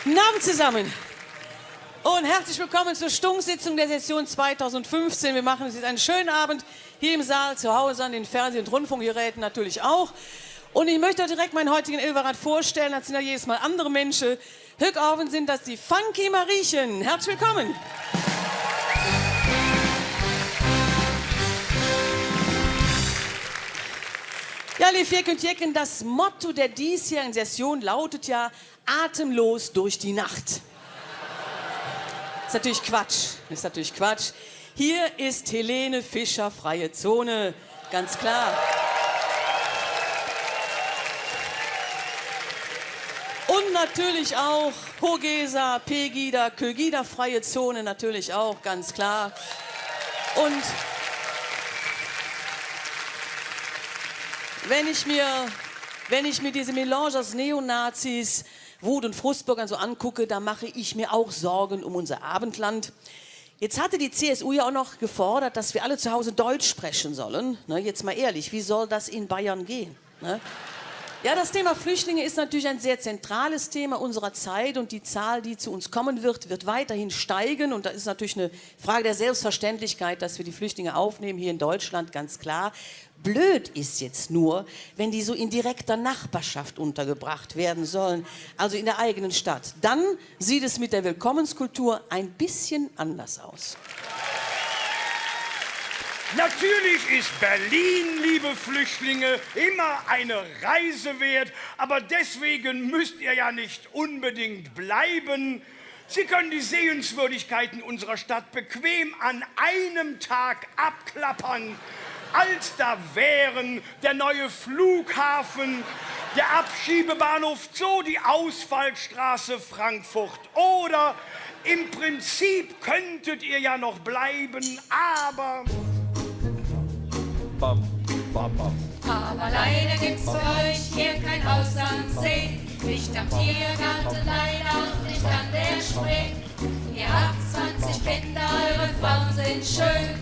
Guten Abend zusammen und herzlich willkommen zur Stunksitzung der Session 2015. Wir machen jetzt einen schönen Abend hier im Saal, zu Hause, an den Fernseh- und Rundfunkgeräten natürlich auch. Und ich möchte direkt meinen heutigen Ilverat vorstellen, das sind ja jedes Mal andere Menschen. Höchaufen sind das die Funky Mariechen. Herzlich willkommen. Ja, liebe Jeck und Jecken, das Motto der diesjährigen Session lautet ja atemlos durch die Nacht. Ist natürlich Quatsch. Hier ist Helene Fischer freie Zone, ganz klar. Und natürlich auch Hogesa, Pegida, Kölgida freie Zone, natürlich auch, ganz klar. Und wenn ich mir diese Melange aus Neonazis, Wut- und Frustbürgern so angucke, da mache ich mir auch Sorgen um unser Abendland. Jetzt hatte die CSU ja auch noch gefordert, dass wir alle zu Hause Deutsch sprechen sollen. Ne, jetzt mal ehrlich, wie soll das in Bayern gehen? Ne? Ja, das Thema Flüchtlinge ist natürlich ein sehr zentrales Thema unserer Zeit und die Zahl, die zu uns kommen wird weiterhin steigen. Und da ist natürlich eine Frage der Selbstverständlichkeit, dass wir die Flüchtlinge aufnehmen hier in Deutschland, ganz klar. Blöd ist jetzt nur, wenn die so in direkter Nachbarschaft untergebracht werden sollen, also in der eigenen Stadt. Dann sieht es mit der Willkommenskultur ein bisschen anders aus. Natürlich ist Berlin, liebe Flüchtlinge, immer eine Reise wert, aber deswegen müsst ihr ja nicht unbedingt bleiben. Sie können die Sehenswürdigkeiten unserer Stadt bequem an einem Tag abklappern. Alster wären der neue Flughafen, der Abschiebebahnhof Zoo, die Ausfallstraße Frankfurt. Oder im Prinzip könntet ihr ja noch bleiben, aber... Aber leider gibt's für euch hier kein Haus am See, nicht am Tiergarten, leider auch nicht an der Spree. Ihr habt 20 Kinder, eure Frauen sind schön,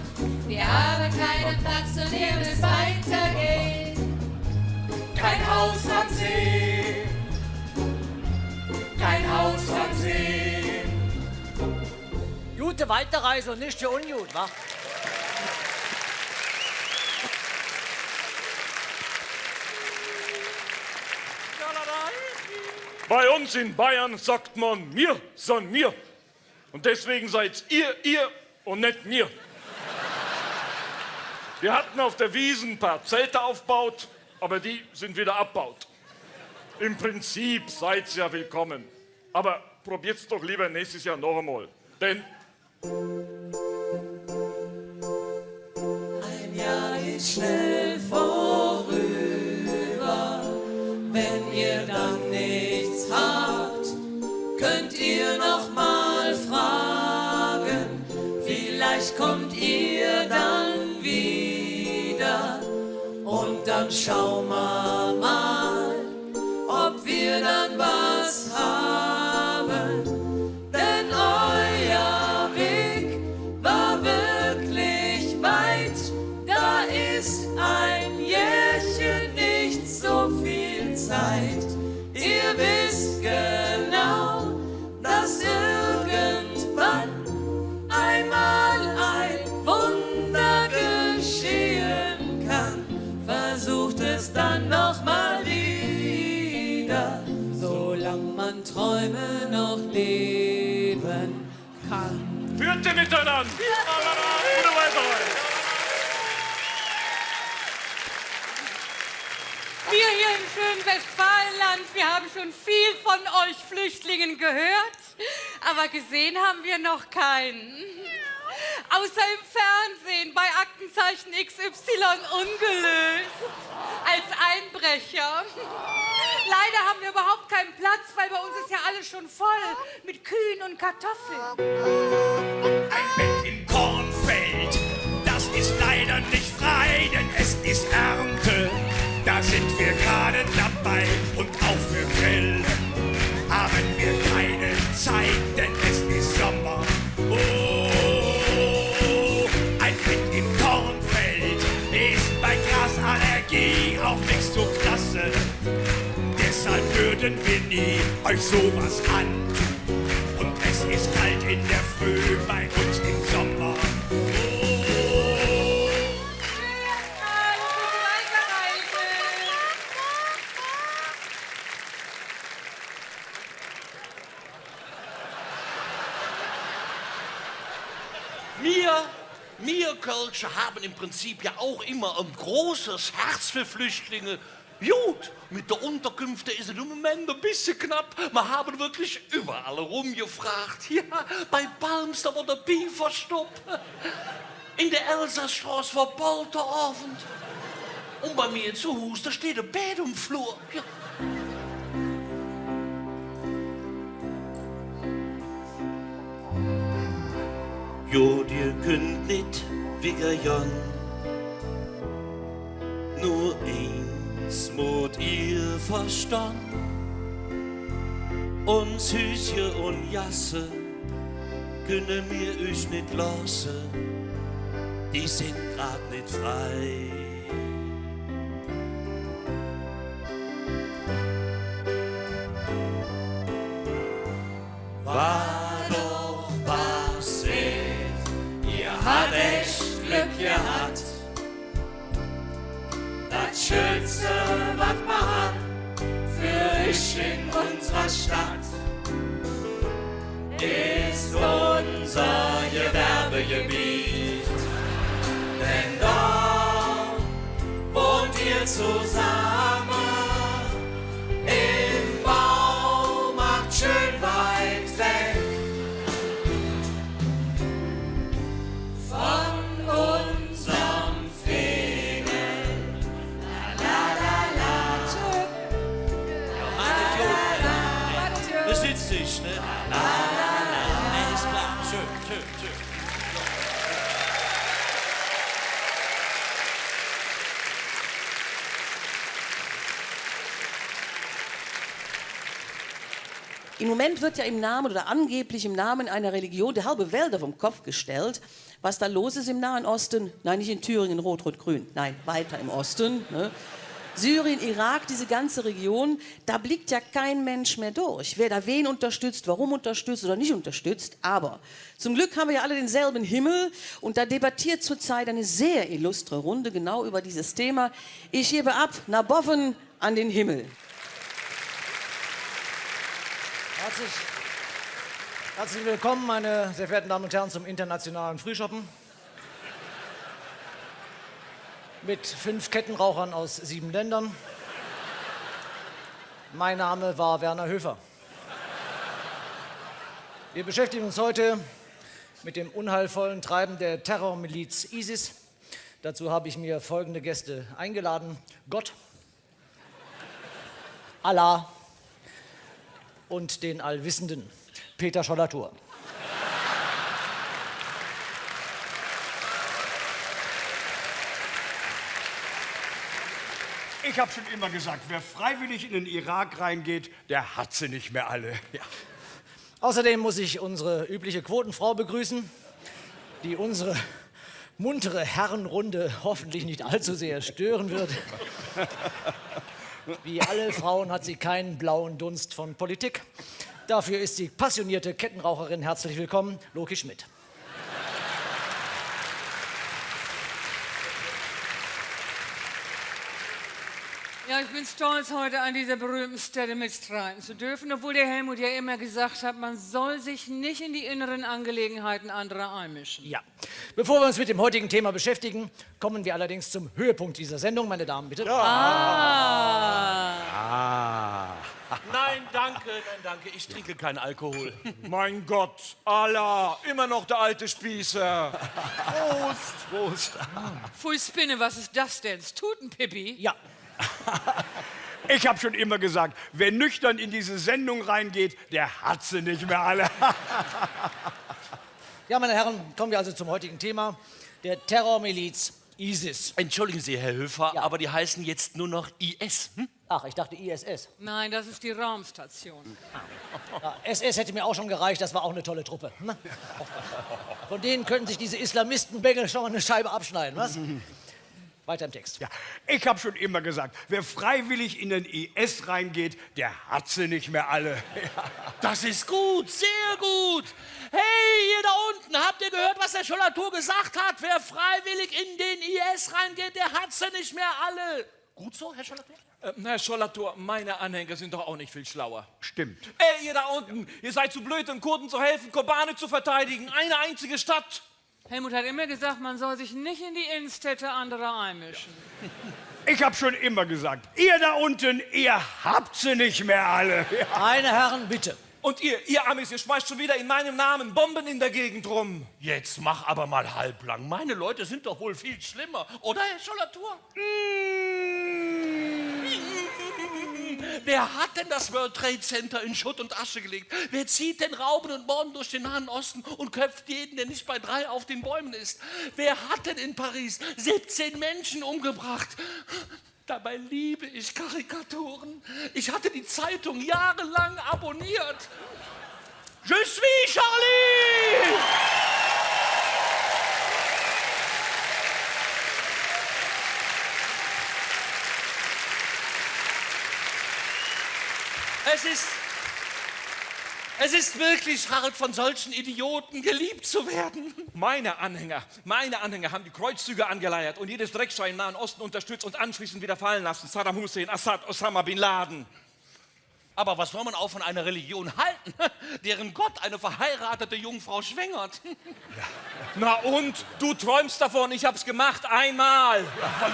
wir haben keinen Platz und ihr müsst weitergehen. Kein Haus am See, kein Haus am See. Gute Weiterreise und nicht für ungut, wa? Bei uns in Bayern sagt man mir, son mir. Und deswegen seid ihr und nicht mir. Wir hatten auf der Wiesn ein paar Zelte aufgebaut, aber die sind wieder abgebaut. Im Prinzip seid ihr ja willkommen. Aber probiert's doch lieber nächstes Jahr noch einmal. Denn Ein Jahr ist schnell vorüber, wenn ihr dann nichts habt, könnt ihr noch mal fragen, vielleicht kommt ihr dann wieder und dann schauen wir mal, ob wir dann was haben, denn euer Weg war wirklich weit, da ist ein Jährchen nicht so viel Zeit. Ihr wisst genau, dass irgendwann einmal ein Wunder geschehen kann. Versucht es dann noch mal wieder, solange man Träume noch leben kann. führt ihr miteinander. Gute Weiterreise. Wir hier im schönen Westfalenland, wir haben schon viel von euch Flüchtlingen gehört, aber gesehen haben wir noch keinen. Außer im Fernsehen, bei Aktenzeichen XY ungelöst, als Einbrecher. Leider haben wir überhaupt keinen Platz, weil bei uns ist ja alles schon voll mit Kühen und Kartoffeln. Ein Bett im Kornfeld, das ist leider nicht frei, denn es ist Ernte. Da sind wir gerade dabei und auch für Grill haben wir keine Zeit, denn es ist Sommer. Oh, ein Bett im Kornfeld ist bei Grasallergie auch nicht so klasse. Deshalb würden wir nie euch sowas antun. ist kalt in der Früh bei uns im Sommer. Wir Kölsche haben im Prinzip ja auch immer ein großes Herz für Flüchtlinge. Gut, mit der Unterkünfte ist es im Moment ein bisschen knapp. Wir haben wirklich überall rumgefragt. Ja, bei Palms, da war der Pieferstopp. In der Elsassstraße war Polterabend. Und bei mir zu Hause, da steht ein Bett im Flur. Ja. Jo, dir könnt nicht wegern. Nur eins mut ihr verstand. Uns Hüsje und Jasse können wir euch nicht lassen. Die sind grad nicht frei. War doch passiert, ihr habt echt Glück gehabt. Das Schönste, was man hat, für ich in unserer Stadt, ist unser Gewerbegebiet. Denn dort wohnt ihr zusammen im Baumarkt schön weit weg von unserem Fegen. La la la la. Das sitzt sich, ne? La la la. Nee, ist klar. Schön. Im Moment wird ja im Namen oder angeblich im Namen einer Religion der halbe Welt auf den Kopf gestellt. Was da los ist im Nahen Osten, nein, nicht in Thüringen, Rot-Rot-Grün, nein, weiter im Osten. Ne? Syrien, Irak, diese ganze Region, da blickt ja kein Mensch mehr durch. Wer da wen unterstützt, warum unterstützt oder nicht unterstützt. Aber zum Glück haben wir ja alle denselben Himmel und da debattiert zurzeit eine sehr illustre Runde genau über dieses Thema. Ich gebe ab, na boffen an den Himmel. Herzlich willkommen, meine sehr verehrten Damen und Herren, zum internationalen Frühschoppen. Mit 5 Kettenrauchern aus 7 Ländern. Mein Name war Werner Höfer. Wir beschäftigen uns heute mit dem unheilvollen Treiben der Terrormiliz ISIS. Dazu habe ich mir folgende Gäste eingeladen: Gott, Allah und den Allwissenden Peter Schollatur. Ich habe schon immer gesagt, wer freiwillig in den Irak reingeht, der hat sie nicht mehr alle. Ja. Außerdem muss ich unsere übliche Quotenfrau begrüßen, die unsere muntere Herrenrunde hoffentlich nicht allzu sehr stören wird. Wie alle Frauen hat sie keinen blauen Dunst von Politik. Dafür ist sie passionierte Kettenraucherin. Herzlich willkommen, Loki Schmidt. Ja, ich bin stolz, heute an dieser berühmten Stelle mitstreiten zu dürfen, obwohl der Helmut ja immer gesagt hat, man soll sich nicht in die inneren Angelegenheiten anderer einmischen. Ja. Bevor wir uns mit dem heutigen Thema beschäftigen, kommen wir allerdings zum Höhepunkt dieser Sendung. Meine Damen, bitte. Nein, danke, ich trinke keinen Alkohol. Mein Gott, Allah, immer noch der alte Spießer. Prost. Pfui Spinne, was ist das denn? Stutenpippi? Ja. Ich habe schon immer gesagt, wer nüchtern in diese Sendung reingeht, der hat sie nicht mehr alle. Ja, meine Herren, kommen wir also zum heutigen Thema, der Terrormiliz ISIS. Entschuldigen Sie, Herr Höfer, Ja. aber die heißen jetzt nur noch IS. Hm? Ach, ich dachte ISS. Nein, das ist die Raumstation. Ja, SS hätte mir auch schon gereicht, das war auch eine tolle Truppe. Ne? Von denen könnten sich diese Islamistenbengel schon mal eine Scheibe abschneiden, was? Weiter im Text. Ja, ich habe schon immer gesagt, wer freiwillig in den IS reingeht, der hat sie nicht mehr alle. Ja. Das ist gut, sehr gut. Hey, ihr da unten, habt ihr gehört, was der Schollatur gesagt hat? Wer freiwillig in den IS reingeht, der hat sie nicht mehr alle. Gut so, Herr Schollatur? Herr Schollatur, meine Anhänger sind doch auch nicht viel schlauer. Stimmt. Ey, ihr da unten, ihr seid zu blöd, den Kurden zu helfen, Kobane zu verteidigen. Eine einzige Stadt. Helmut hat immer gesagt, man soll sich nicht in die Innenstädte anderer einmischen. Ich habe schon immer gesagt, ihr da unten, ihr habt sie nicht mehr alle. Ja. Meine Herren, bitte. Und ihr Amis, ihr schmeißt schon wieder in meinem Namen Bomben in der Gegend rum. Jetzt mach aber mal halblang. Meine Leute sind doch wohl viel schlimmer, oder, Herr Schollatur? Wer hat denn das World Trade Center in Schutt und Asche gelegt? Wer zieht denn Rauben und Morden durch den Nahen Osten und köpft jeden, der nicht bei 3 auf den Bäumen ist? Wer hat denn in Paris 17 Menschen umgebracht? Dabei liebe ich Karikaturen. Ich hatte die Zeitung jahrelang abonniert. Je suis Charlie! Es ist wirklich hart, von solchen Idioten geliebt zu werden. Meine Anhänger haben die Kreuzzüge angeleiert und jedes Dreckschwein im Nahen Osten unterstützt und anschließend wieder fallen lassen. Saddam Hussein, Assad, Osama Bin Laden. Aber was soll man auch von einer Religion halten, deren Gott eine verheiratete Jungfrau schwängert? Na und? Du träumst davon, ich hab's gemacht, einmal.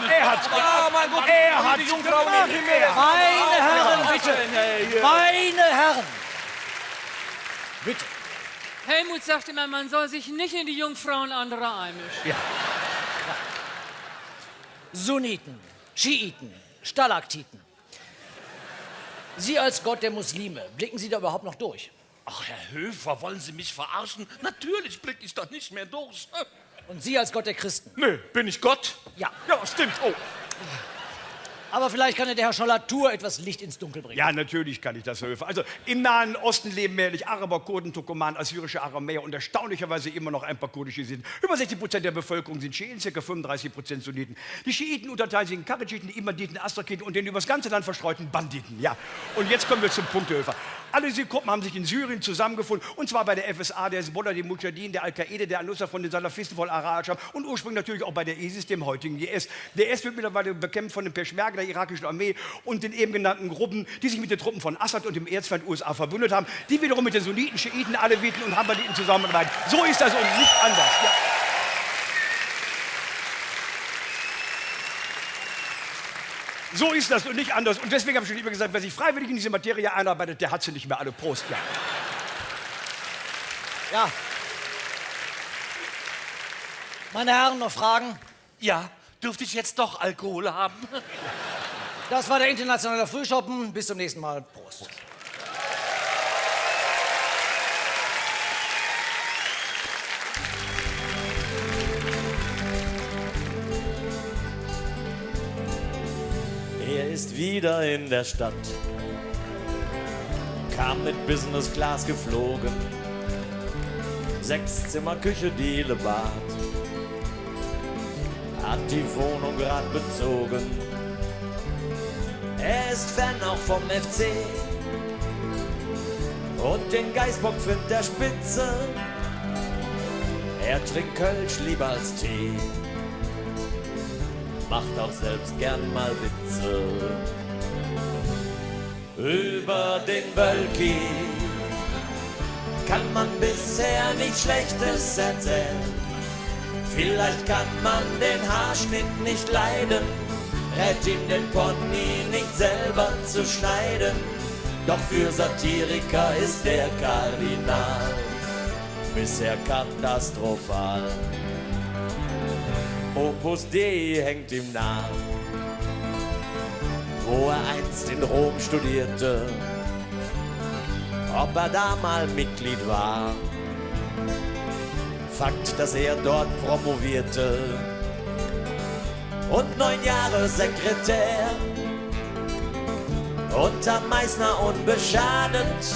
Er hat's Ah, mein Gott, Er hat's die Jungfrau gemacht. im Himmel. Meine Herren, bitte. Meine Herren. Bitte. Helmut sagt immer, man soll sich nicht in die Jungfrauen anderer einmischen. Sunniten, Schiiten, Stalaktiten. Sie als Gott der Muslime, blicken Sie da überhaupt noch durch? Ach, Herr Höfer, wollen Sie mich verarschen? Natürlich blicke ich doch nicht mehr durch. Und Sie als Gott der Christen? Nö, bin ich Gott? Ja. Ja, stimmt. Oh. Aber vielleicht kann ja der Herr Schollatur etwas Licht ins Dunkel bringen. Ja, natürlich kann ich das helfen. Also im Nahen Osten leben mehrheitlich Araber, Kurden, Turkomanen, assyrische Aramäer und erstaunlicherweise immer noch ein paar kurdische Jesiden. Über 60% der Bevölkerung sind Schiiten, ca. 35% Sunniten. Die Schiiten unterteilen sich in Karitschiten, Imaditen, Astrakiten und den übers ganze Land verstreuten Banditen. Ja. Und jetzt kommen wir zum Punkt, Herr Höfer. Alle diese Gruppen haben sich in Syrien zusammengefunden, und zwar bei der FSA, der Hezbollah, die Mujahideen, der Al-Qaida, der Al-Nusra von den Salafisten von Al-Rajab und ursprünglich natürlich auch bei der ISIS, dem heutigen IS. Der IS wird mittlerweile bekämpft von den Peschmerga, der irakischen Armee und den eben genannten Gruppen, die sich mit den Truppen von Assad und dem Erzfeind USA verbündet haben, die wiederum mit den Sunniten, Schiiten, Aleviten und Hamaditen zusammenarbeiten. So ist das und nicht anders. Ja. So ist das und nicht anders. Und deswegen habe ich schon immer gesagt, wer sich freiwillig in diese Materie einarbeitet, der hat sie nicht mehr alle. Prost. Ja. Ja. Meine Herren, noch Fragen? Ja, dürfte ich jetzt doch Alkohol haben? Das war der internationale Frühschoppen. Bis zum nächsten Mal. Prost. Er ist wieder in der Stadt, kam mit Business Class geflogen, 6 Zimmer, Küche, Diele, Bad, hat die Wohnung grad bezogen. Er ist Fan auch vom FC und den Geißbock findet er spitze. Er trinkt Kölsch lieber als Tee, macht auch selbst gern mal Witze über den Wölki. Kann man bisher nichts Schlechtes erzählen. Vielleicht kann man den Haarschnitt nicht leiden, rät ihm den Pony nicht selber zu schneiden. Doch für Satiriker ist der Kardinal bisher katastrophal. Opus Dei hängt ihm nach, wo er einst in Rom studierte, ob er da mal Mitglied war. Fakt, dass er dort promovierte und 9 Jahre Sekretär unter Meißner unbeschadet,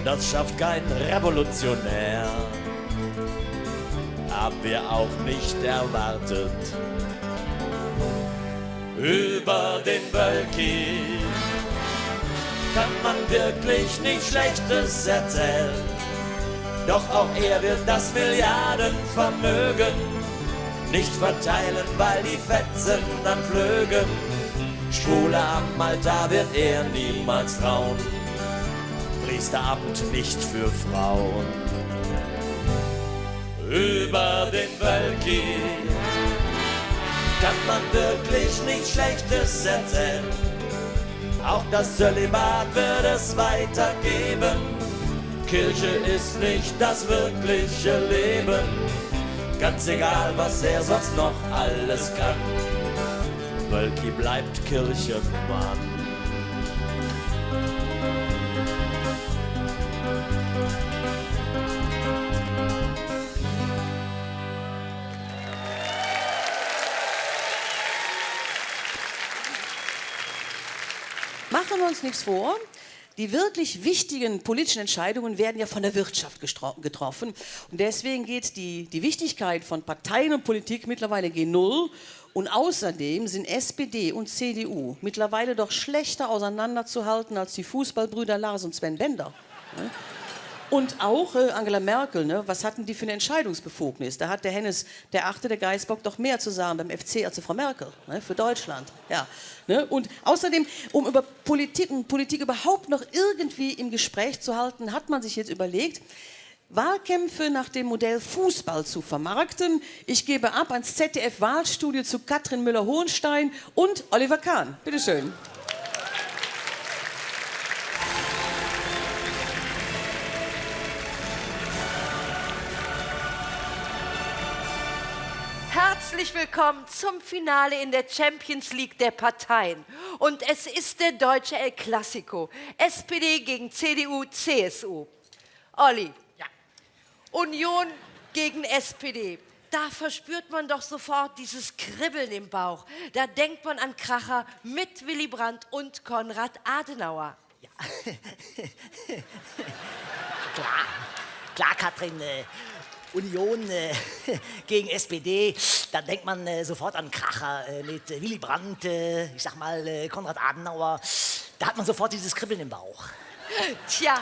das schafft kein Revolutionär. Haben wir auch nicht erwartet. über den Wölki kann man wirklich nichts Schlechtes erzählen. Doch auch er wird das Milliardenvermögen nicht verteilen, weil die Fetzen dann flögen. Schwule am Altar wird er niemals trauen, Priesteramt nicht für Frauen. Über den Wölki kann man wirklich nichts Schlechtes erzählen. Auch das Zölibat wird es weitergeben. Kirche ist nicht das wirkliche Leben. Ganz egal, was er sonst noch alles kann. Wölki bleibt Kirchenmann. Machen wir uns nichts vor. Die wirklich wichtigen politischen Entscheidungen werden ja von der Wirtschaft getroffen. Und deswegen geht die Wichtigkeit von Parteien und Politik mittlerweile gen Null. Und außerdem sind SPD und CDU mittlerweile doch schlechter auseinanderzuhalten als die Fußballbrüder Lars und Sven Bender. Und auch Angela Merkel, ne? Was hatten die für eine Entscheidungsbefugnis? Da hat der Hennes, der Achte, der Geißbock, doch mehr zu sagen beim FC als die Frau Merkel, ne? Für Deutschland. Ja, ne? Und außerdem, um über Politik überhaupt noch irgendwie im Gespräch zu halten, hat man sich jetzt überlegt, Wahlkämpfe nach dem Modell Fußball zu vermarkten. Ich gebe ab ans ZDF-Wahlstudio zu Katrin Müller-Hohenstein und Oliver Kahn. Bitte schön. Herzlich willkommen zum Finale in der Champions League der Parteien. Und es ist der deutsche El Clasico. SPD gegen CDU, CSU. Olli, ja. Union gegen SPD. Da verspürt man doch sofort dieses Kribbeln im Bauch. Da denkt man an Kracher mit Willy Brandt und Konrad Adenauer. Ja. Klar, Katrin. Union gegen SPD, da denkt man sofort an Kracher mit Willy Brandt, ich sag mal Konrad Adenauer. Da hat man sofort dieses Kribbeln im Bauch. Tja,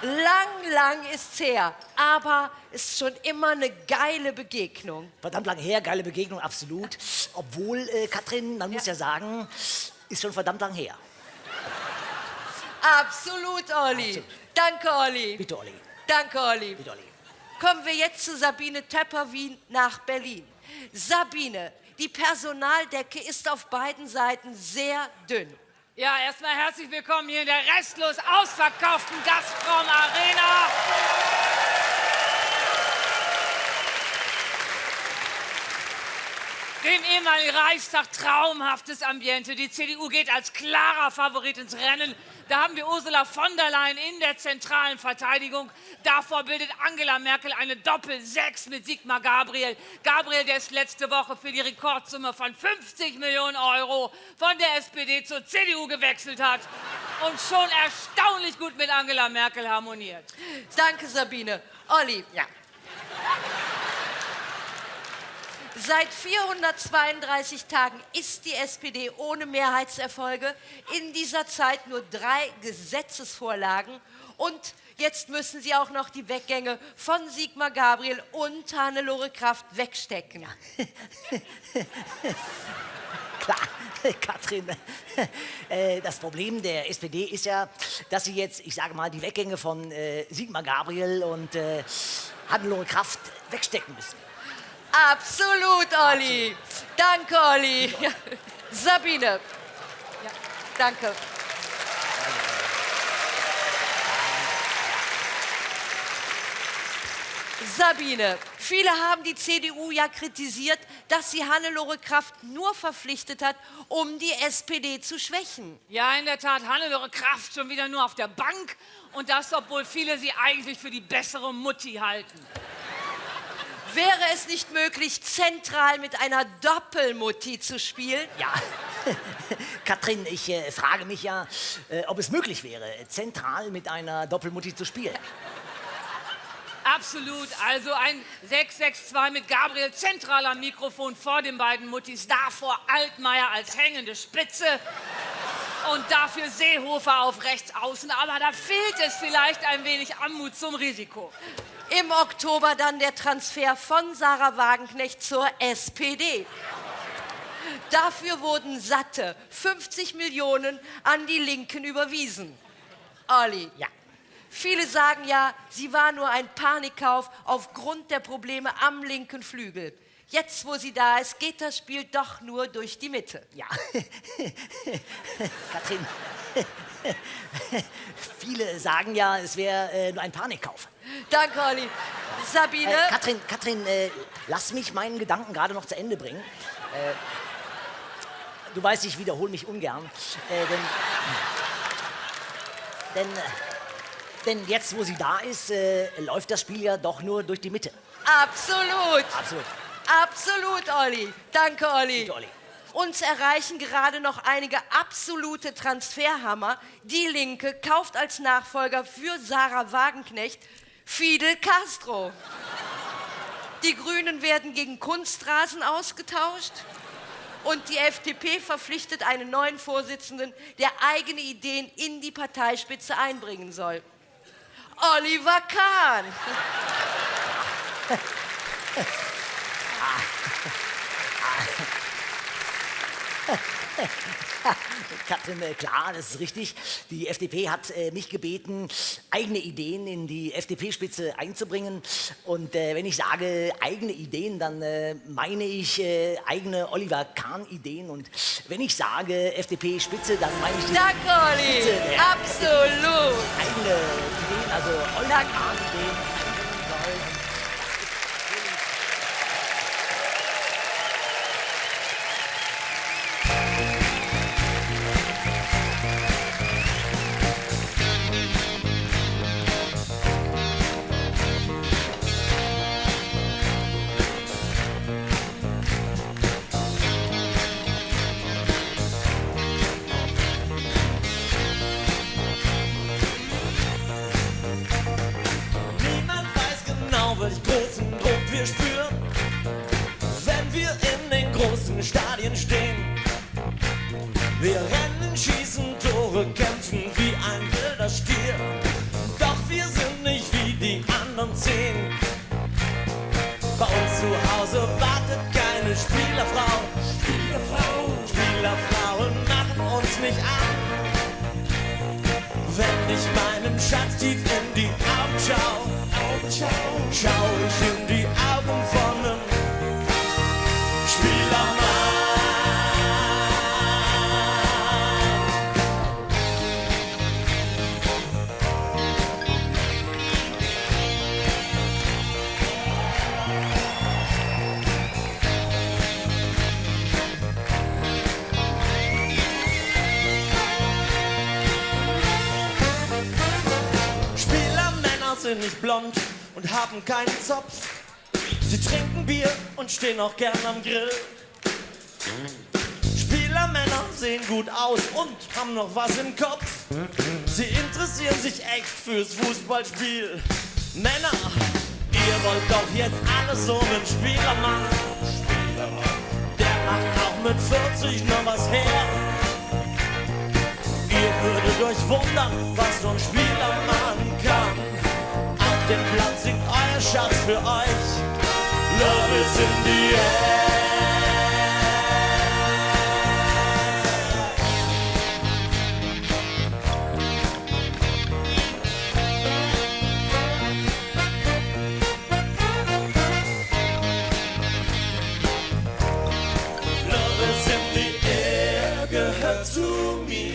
lang ist's her, aber ist schon immer eine geile Begegnung. Verdammt lang her, geile Begegnung, absolut. Obwohl, Katrin, man muss ja sagen, ist schon verdammt lang her. Absolut, Olli. Absolut. Danke, Olli. Bitte, Olli. Danke, Olli. Bitte, Olli. Kommen wir jetzt zu Sabine Töpperwien nach Berlin. Sabine, die Personaldecke ist auf beiden Seiten sehr dünn. Ja, erstmal herzlich willkommen hier in der restlos ausverkauften Gazprom Arena. Dem ehemaligen Reichstag traumhaftes Ambiente. Die CDU geht als klarer Favorit ins Rennen. Da haben wir Ursula von der Leyen in der zentralen Verteidigung. Davor bildet Angela Merkel eine Doppel-6 mit Sigmar Gabriel. Gabriel, der es letzte Woche für die Rekordsumme von 50 Millionen Euro von der SPD zur CDU gewechselt hat und schon erstaunlich gut mit Angela Merkel harmoniert. Danke, Sabine. Olli. Ja. Seit 432 Tagen ist die SPD ohne Mehrheitserfolge. In dieser Zeit nur 3 Gesetzesvorlagen. Und jetzt müssen sie auch noch die Weggänge von Sigmar Gabriel und Hannelore Kraft wegstecken. Ja. Klar, Katrin, das Problem der SPD ist ja, dass sie jetzt, ich sage mal, die Weggänge von Sigmar Gabriel und Hannelore Kraft wegstecken müssen. Absolut, Olli. Danke, Olli. Ja. Sabine. Ja. Danke. Sabine, viele haben die CDU ja kritisiert, dass sie Hannelore Kraft nur verpflichtet hat, um die SPD zu schwächen. Ja, in der Tat, Hannelore Kraft schon wieder nur auf der Bank. Und das, obwohl viele sie eigentlich für die bessere Mutti halten. Wäre es nicht möglich, zentral mit einer Doppelmutti zu spielen? Ja, Katrin, ich frage mich ja, ob es möglich wäre, zentral mit einer Doppelmutti zu spielen. Absolut. Also ein 662 mit Gabriel zentral am Mikrofon vor den beiden Muttis, davor Altmaier als hängende Spitze und dafür Seehofer auf rechts außen. Aber da fehlt es vielleicht ein wenig an Mut zum Risiko. Im Oktober dann der Transfer von Sarah Wagenknecht zur SPD. Dafür wurden satte 50 Millionen an die Linken überwiesen. Olli. Ja. Viele sagen ja, sie war nur ein Panikkauf aufgrund der Probleme am linken Flügel. Jetzt, wo sie da ist, geht das Spiel doch nur durch die Mitte. Ja. Katrin, viele sagen ja, es wäre nur ein Panikkauf. Danke, Olli. Sabine? Katrin, lass mich meinen Gedanken gerade noch zu Ende bringen. Du weißt, ich wiederhole mich ungern. Denn jetzt, wo sie da ist, läuft das Spiel ja doch nur durch die Mitte. Absolut. Absolut. Absolut, Olli. Danke, Olli. Bitte, Olli. Uns erreichen gerade noch einige absolute Transferhammer. Die Linke kauft als Nachfolger für Sarah Wagenknecht Fidel Castro. Die Grünen werden gegen Kunstrasen ausgetauscht. Und die FDP verpflichtet einen neuen Vorsitzenden, der eigene Ideen in die Parteispitze einbringen soll. Oliver Kahn. Katrin, klar, das ist richtig. Die FDP hat mich gebeten, eigene Ideen in die FDP-Spitze einzubringen. Und wenn ich sage eigene Ideen, dann meine ich eigene Oliver Kahn-Ideen. Und wenn ich sage FDP-Spitze, dann meine ich die Danke, Olli. Spitze der Absolut. eigene Ideen, also Oliver Kahn-Ideen. Niemand weiß genau, welch großen Druck wir spüren, wenn wir in den großen Stadien stehen. Wir rennen, schießen Tore, kämpfen wie ein wilder Stier. Doch wir sind nicht wie die anderen 10. Bei uns zu Hause wartet keine Spielerfrau. Spielerfrauen machen uns nicht an. Wenn ich meinem Schatz tief in die Augen schau ich in die Augen von einem Spielermann. Spielermänner sind nicht blond und haben keinen Zopf. Sie trinken Bier und stehen auch gern am Grill. Spielermänner sehen gut aus und haben noch was im Kopf. Sie interessieren sich echt fürs Fußballspiel. Männer, ihr wollt doch jetzt alles so einen Spielermann. Der macht auch mit 40 noch was her. Ihr würdet euch wundern, was so ein Spielermann kann. Auf dem Platz singt euer Schatz für euch Love is in the air. Love is in the air, gehört zu mir.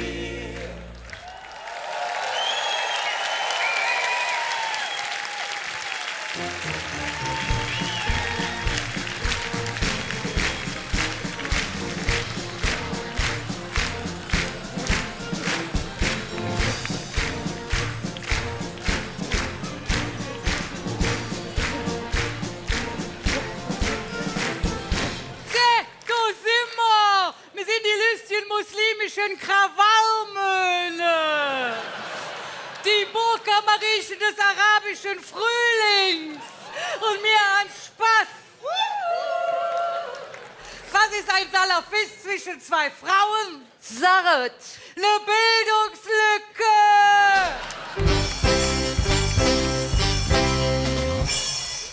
Wir sind die Lüstchen muslimischen Krawallmöhne. Die Burka Mariechen des arabischen arabischen Frühlings und mehr an Spaß. Was ist ein Salafist zwischen zwei Frauen? Sarret. Eine Bildungslücke.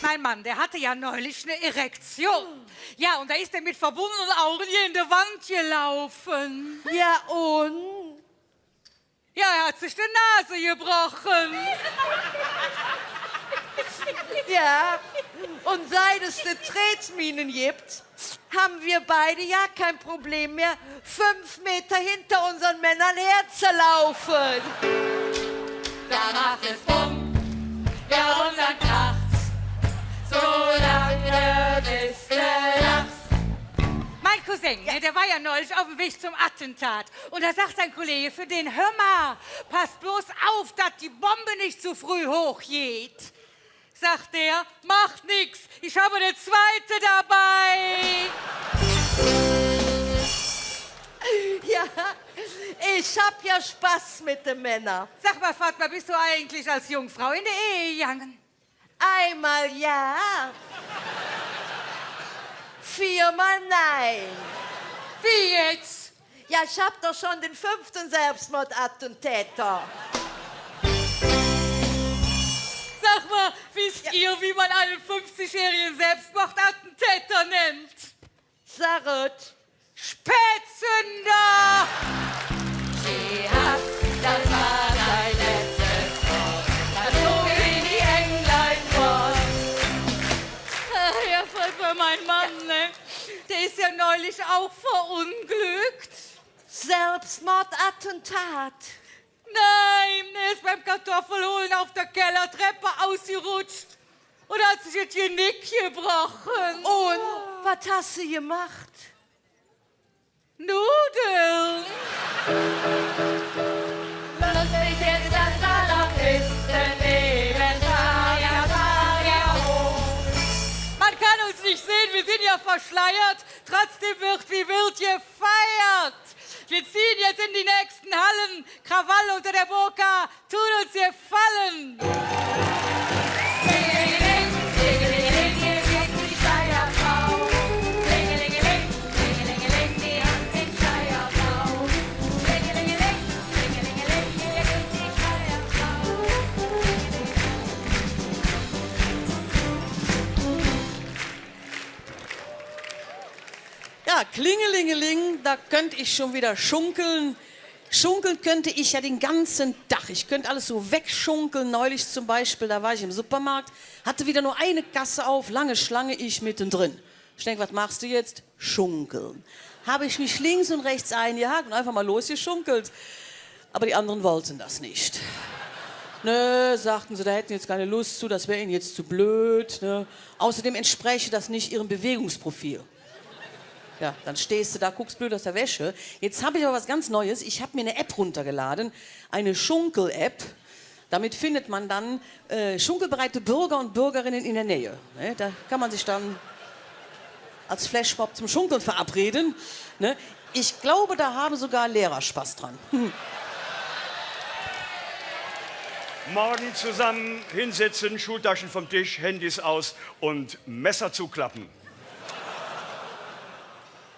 Mein Mann, der hatte ja neulich eine Erektion. Ja, und da ist er mit verbundenen Augen hier in die Wand gelaufen. Ja, und? Ja, er hat sich die Nase gebrochen. Ja, und seit es die Tretminen gibt, haben wir beide ja kein Problem mehr, 5 Meter hinter unseren Männern herzulaufen. Da macht es bumm, ja und dann kracht's, so lange bis du lachst. Mein Cousin, der war ja neulich auf dem Weg zum Attentat. Und da sagt sein Kollege für den, hör mal, pass bloß auf, dass die Bombe nicht zu früh hochgeht. Sagt er, macht nix, ich habe eine zweite dabei. Ja, ich hab ja Spaß mit den Männern. Sag mal, Fatma, bist du eigentlich als Jungfrau in der Ehe gegangen? Einmal ja, 4-mal nein. Wie jetzt? Ja, ich hab doch schon den 5. Selbstmordattentäter. Sag mal, wisst ihr, wie man einen 50-jährigen Selbstmordattentäter nennt? Sarret. Spätzünder! Gehabt, das war dein letztes Wort. Dann flog in die Englein fort. Ja, Fatma, mein Mann, ne? Der ist ja neulich auch verunglückt. Selbstmordattentat. Nein, er ist beim Kartoffelholen auf der Kellertreppe ausgerutscht und hat sich das Genick gebrochen. Und was hast du gemacht? Nudeln. Lustig ist das Salafisten leben, Feier hoch. Man kann uns nicht sehen, wir sind ja verschleiert. Trotzdem wird wie wild gefeiert. Wir ziehen jetzt in die nächsten Hallen. Krawall unter der Burka, tut uns gefallen. Klingelingeling, klingelingeling, hier geht die Schleierfrau. Klingelingeling, klingelingeling, die hat den Schleierblau. Klingelingeling, klingelingeling, hier geht die Schleierfrau. Ja, klingelingeling, da könnte ich schon wieder schunkeln. Schunkeln könnte ich ja den ganzen Tag. Ich könnte alles so wegschunkeln. Neulich zum Beispiel, da war ich im Supermarkt, hatte wieder nur eine Kasse auf, lange Schlange, ich mittendrin. Ich denke, was machst du jetzt? Schunkeln. Habe ich mich links und rechts eingehakt und einfach mal losgeschunkelt. Aber die anderen wollten das nicht. Nö, sagten sie, da hätten jetzt keine Lust zu, das wäre ihnen jetzt zu blöd. Ne? Außerdem entspreche das nicht ihrem Bewegungsprofil. Ja, dann stehst du da, guckst blöd aus der Wäsche. Jetzt habe ich aber was ganz Neues. Ich habe mir eine App runtergeladen, eine Schunkel-App. Damit findet man dann schunkelbereite Bürger und Bürgerinnen in der Nähe. Ne? Da kann man sich dann als Flashmob zum Schunkeln verabreden. Ne? Ich glaube, da haben sogar Lehrer Spaß dran. Morgen zusammen hinsetzen, Schultaschen vom Tisch, Handys aus und Messer zuklappen.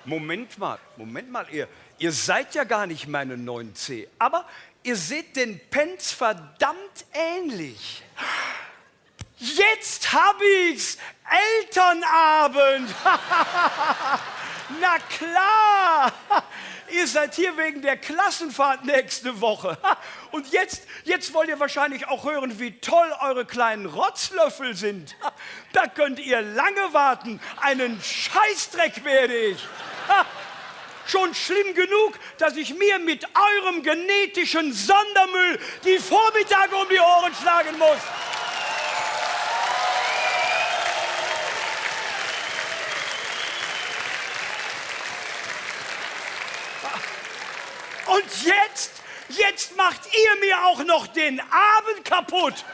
Moment mal, ihr seid ja gar nicht meine 9C, aber ihr seht den Pence verdammt ähnlich. Jetzt hab ich's! Elternabend! Na klar! Ihr seid hier wegen der Klassenfahrt nächste Woche. Und jetzt wollt ihr wahrscheinlich auch hören, wie toll eure kleinen Rotzlöffel sind. Da könnt ihr lange warten. Einen Scheißdreck werde ich. Schon schlimm genug, dass ich mir mit eurem genetischen Sondermüll die Vormittage um die Ohren schlagen muss. Und jetzt macht ihr mir auch noch den Abend kaputt.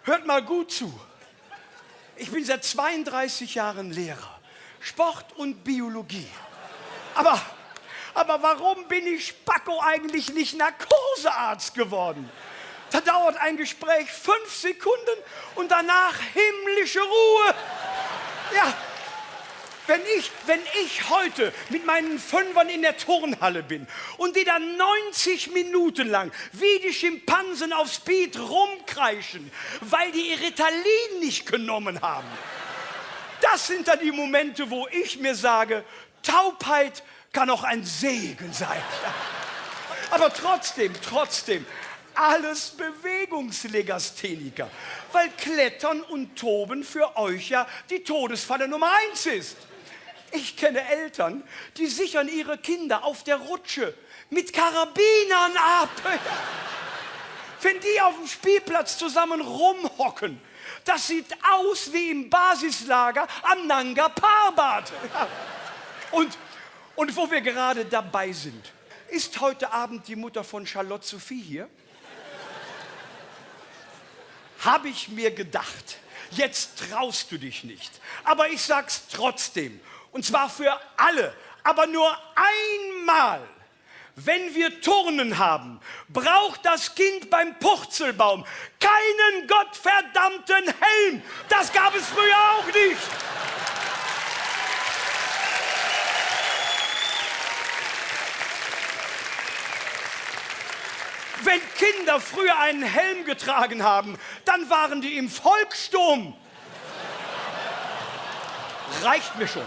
Hört mal gut zu. Ich bin seit 32 Jahren Lehrer. Sport und Biologie. Aber warum bin ich Spacko eigentlich nicht Narkosearzt geworden? Da dauert ein Gespräch 5 Sekunden und danach himmlische Ruhe. Ja, wenn ich heute mit meinen Fünfern in der Turnhalle bin und die dann 90 Minuten lang wie die Schimpansen auf Speed rumkreischen, weil die ihr Ritalin nicht genommen haben, das sind dann die Momente, wo ich mir sage, Taubheit kann auch ein Segen sein. Aber trotzdem, alles Bewegungslegastheniker, weil Klettern und Toben für euch ja die Todesfalle Nummer 1 ist. Ich kenne Eltern, die sichern ihre Kinder auf der Rutsche mit Karabinern ab. Wenn die auf dem Spielplatz zusammen rumhocken, das sieht aus wie im Basislager am Nanga Parbat. Und wo wir gerade dabei sind, ist heute Abend die Mutter von Charlotte Sophie hier? Habe ich mir gedacht, jetzt traust du dich nicht. Aber ich sag's trotzdem. Und zwar für alle. Aber nur einmal. Wenn wir Turnen haben, braucht das Kind beim Purzelbaum keinen gottverdammten Helm. Das gab es früher auch nicht. Wenn Kinder früher einen Helm getragen haben, dann waren die im Volkssturm. Reicht mir schon.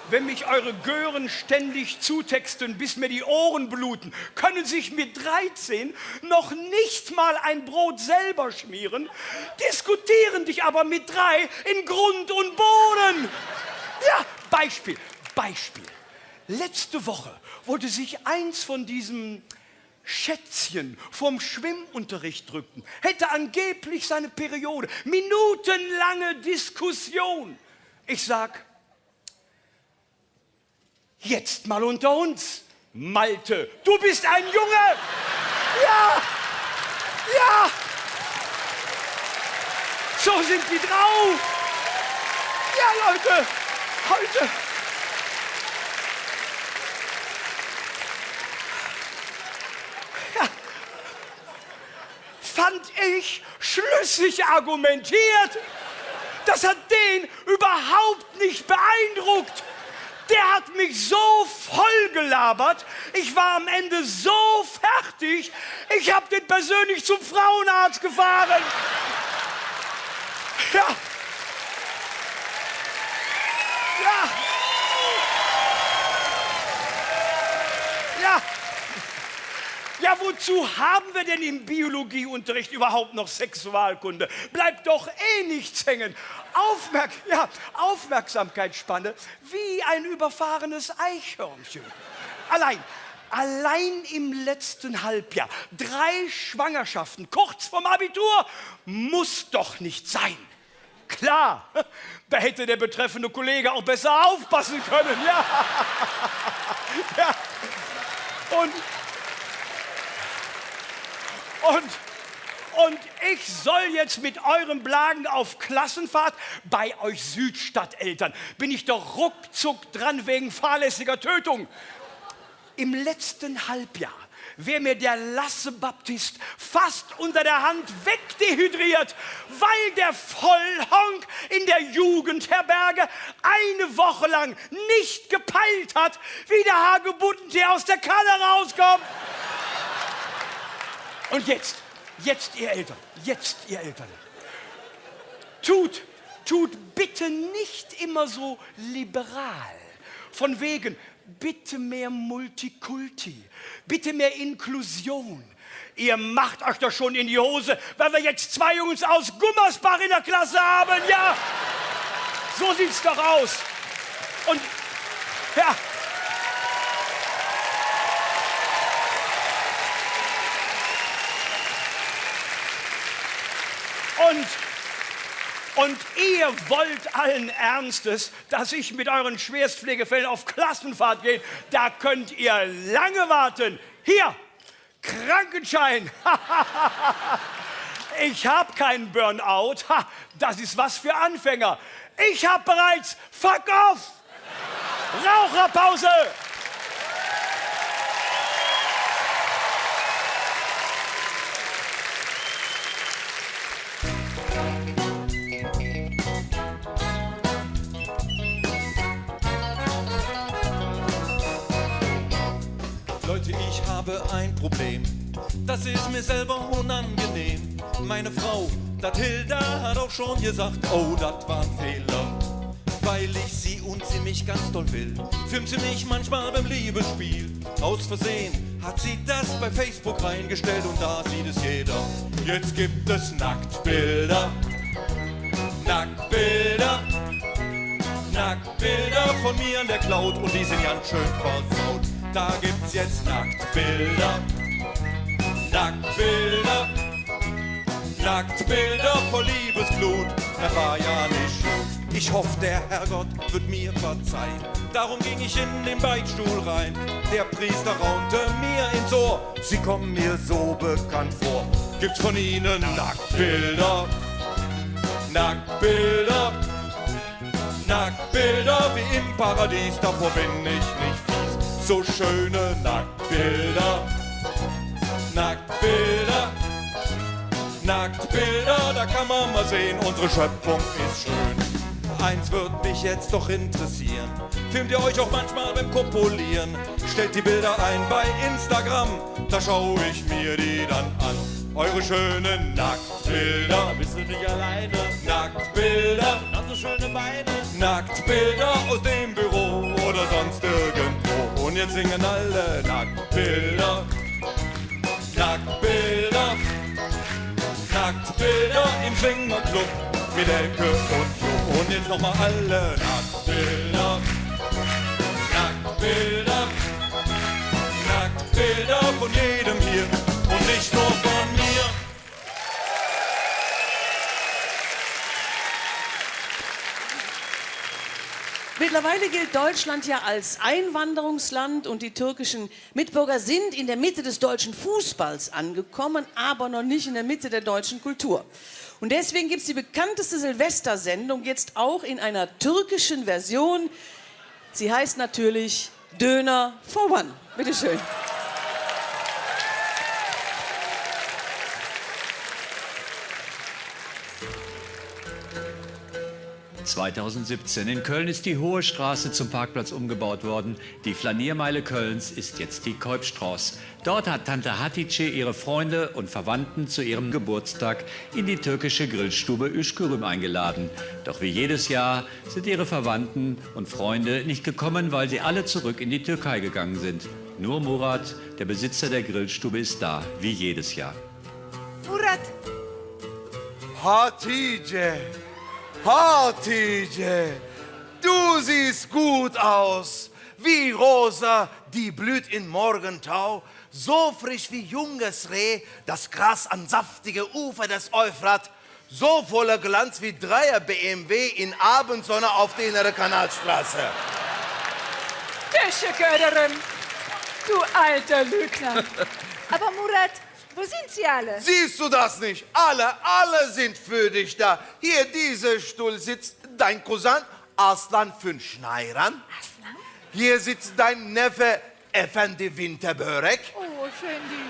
Wenn mich eure Gören ständig zutexten, bis mir die Ohren bluten, können sich mit 13 noch nicht mal ein Brot selber schmieren, diskutieren dich aber mit 3 in Grund und Boden. Ja, Beispiel. Letzte Woche wollte sich eins von diesen Schätzchen vom Schwimmunterricht drückten, hätte angeblich seine Periode. Minutenlange Diskussion. Ich sag, jetzt mal unter uns, Malte, du bist ein Junge. Ja, so sind die drauf. Ja, Leute, heute. Fand ich schlüssig argumentiert. Das hat den überhaupt nicht beeindruckt. Der hat mich so voll gelabert. Ich war am Ende so fertig. Ich habe den persönlich zum Frauenarzt gefahren. Ja. Ja, wozu haben wir denn im Biologieunterricht überhaupt noch Sexualkunde? Bleibt doch eh nichts hängen. Aufmerksamkeitsspanne wie ein überfahrenes Eichhörnchen. Allein im letzten Halbjahr 3 Schwangerschaften kurz vorm Abitur muss doch nicht sein. Klar, da hätte der betreffende Kollege auch besser aufpassen können. Ja. Und ich soll jetzt mit eurem Blagen auf Klassenfahrt? Bei euch Südstadteltern bin ich doch ruckzuck dran wegen fahrlässiger Tötung. Im letzten Halbjahr wäre mir der Lasse Baptist fast unter der Hand wegdehydriert, weil der Vollhonk in der Jugendherberge eine Woche lang nicht gepeilt hat, wie der Hagebuttentee aus der Kanne rauskommt. Und jetzt ihr Eltern, tut bitte nicht immer so liberal. Von wegen, bitte mehr Multikulti, bitte mehr Inklusion. Ihr macht euch doch schon in die Hose, weil wir jetzt 2 Jungs aus Gummersbach in der Klasse haben, ja? So sieht's doch aus. Und, ja. Und ihr wollt allen Ernstes, dass ich mit euren Schwerstpflegefällen auf Klassenfahrt gehe, da könnt ihr lange warten. Hier, Krankenschein. Ich habe keinen Burnout. Das ist was für Anfänger. Ich habe bereits Fuck off. Raucherpause. Ich habe ein Problem, das ist mir selber unangenehm. Meine Frau, dat Hilda, hat auch schon gesagt, oh, dat war ein Fehler. Weil ich sie und sie mich ganz doll will, filmt sie mich manchmal beim Liebesspiel. Aus Versehen hat sie das bei Facebook reingestellt und da sieht es jeder. Jetzt gibt es Nacktbilder, Nacktbilder, Nacktbilder von mir an der Cloud und die sind ganz schön versaut. Da gibt's jetzt Nacktbilder, Nacktbilder, Nacktbilder voll Liebesglut. Er war ja nicht schuld. Ich hoffe, der Herrgott wird mir verzeihen. Darum ging ich in den Beichtstuhl rein. Der Priester raunte mir ins Ohr. Sie kommen mir so bekannt vor. Gibt's von ihnen Nacktbilder, Nacktbilder, Nacktbilder wie im Paradies. Davor bin ich nicht fies. So schöne Nacktbilder, Nacktbilder, Nacktbilder, da kann man mal sehen, unsere Schöpfung ist schön. Eins wird mich jetzt doch interessieren. Filmt ihr euch auch manchmal beim Kopulieren? Stellt die Bilder ein bei Instagram, da schau ich mir die dann an. Eure schönen Nacktbilder, da bist du nicht alleine. Nacktbilder, hast so schöne Beine. Nacktbilder aus dem Büro oder sonst irgendwo. Und jetzt singen alle Nacktbilder, Nacktbilder, Nacktbilder im Swingerclub mit Elke und Jo. Und jetzt nochmal alle Nacktbilder, Nacktbilder, Nacktbilder von jedem hier und nicht nur von mir. Mittlerweile gilt Deutschland ja als Einwanderungsland und die türkischen Mitbürger sind in der Mitte des deutschen Fußballs angekommen, aber noch nicht in der Mitte der deutschen Kultur. Und deswegen gibt es die bekannteste Silvestersendung jetzt auch in einer türkischen Version. Sie heißt natürlich Döner for One. Bitte schön. ...2017. In Köln ist die Hohe Straße zum Parkplatz umgebaut worden. Die Flaniermeile Kölns ist jetzt die Kolbstraße. Dort hat Tante Hatice ihre Freunde und Verwandten zu ihrem Geburtstag in die türkische Grillstube Üskürüm eingeladen. Doch wie jedes Jahr sind ihre Verwandten und Freunde nicht gekommen, weil sie alle zurück in die Türkei gegangen sind. Nur Murat, der Besitzer der Grillstube, ist da, wie jedes Jahr. Murat, Hatice, Hatice, du siehst gut aus, wie Rosa, die blüht in Morgentau, so frisch wie junges Reh, das Gras an saftige Ufer des Euphrat, so voller Glanz wie Dreier BMW in Abendsonne auf der Innere Kanalstraße. Teşekkür, du alter Lügner. Aber Murat, wo sind sie alle? Siehst du das nicht? Alle sind für dich da. Hier, dieser Stuhl sitzt dein Cousin Aslan Fünschneiran. Aslan? Hier sitzt dein Neffe Efendi Winterbörek. Oh, Efendi.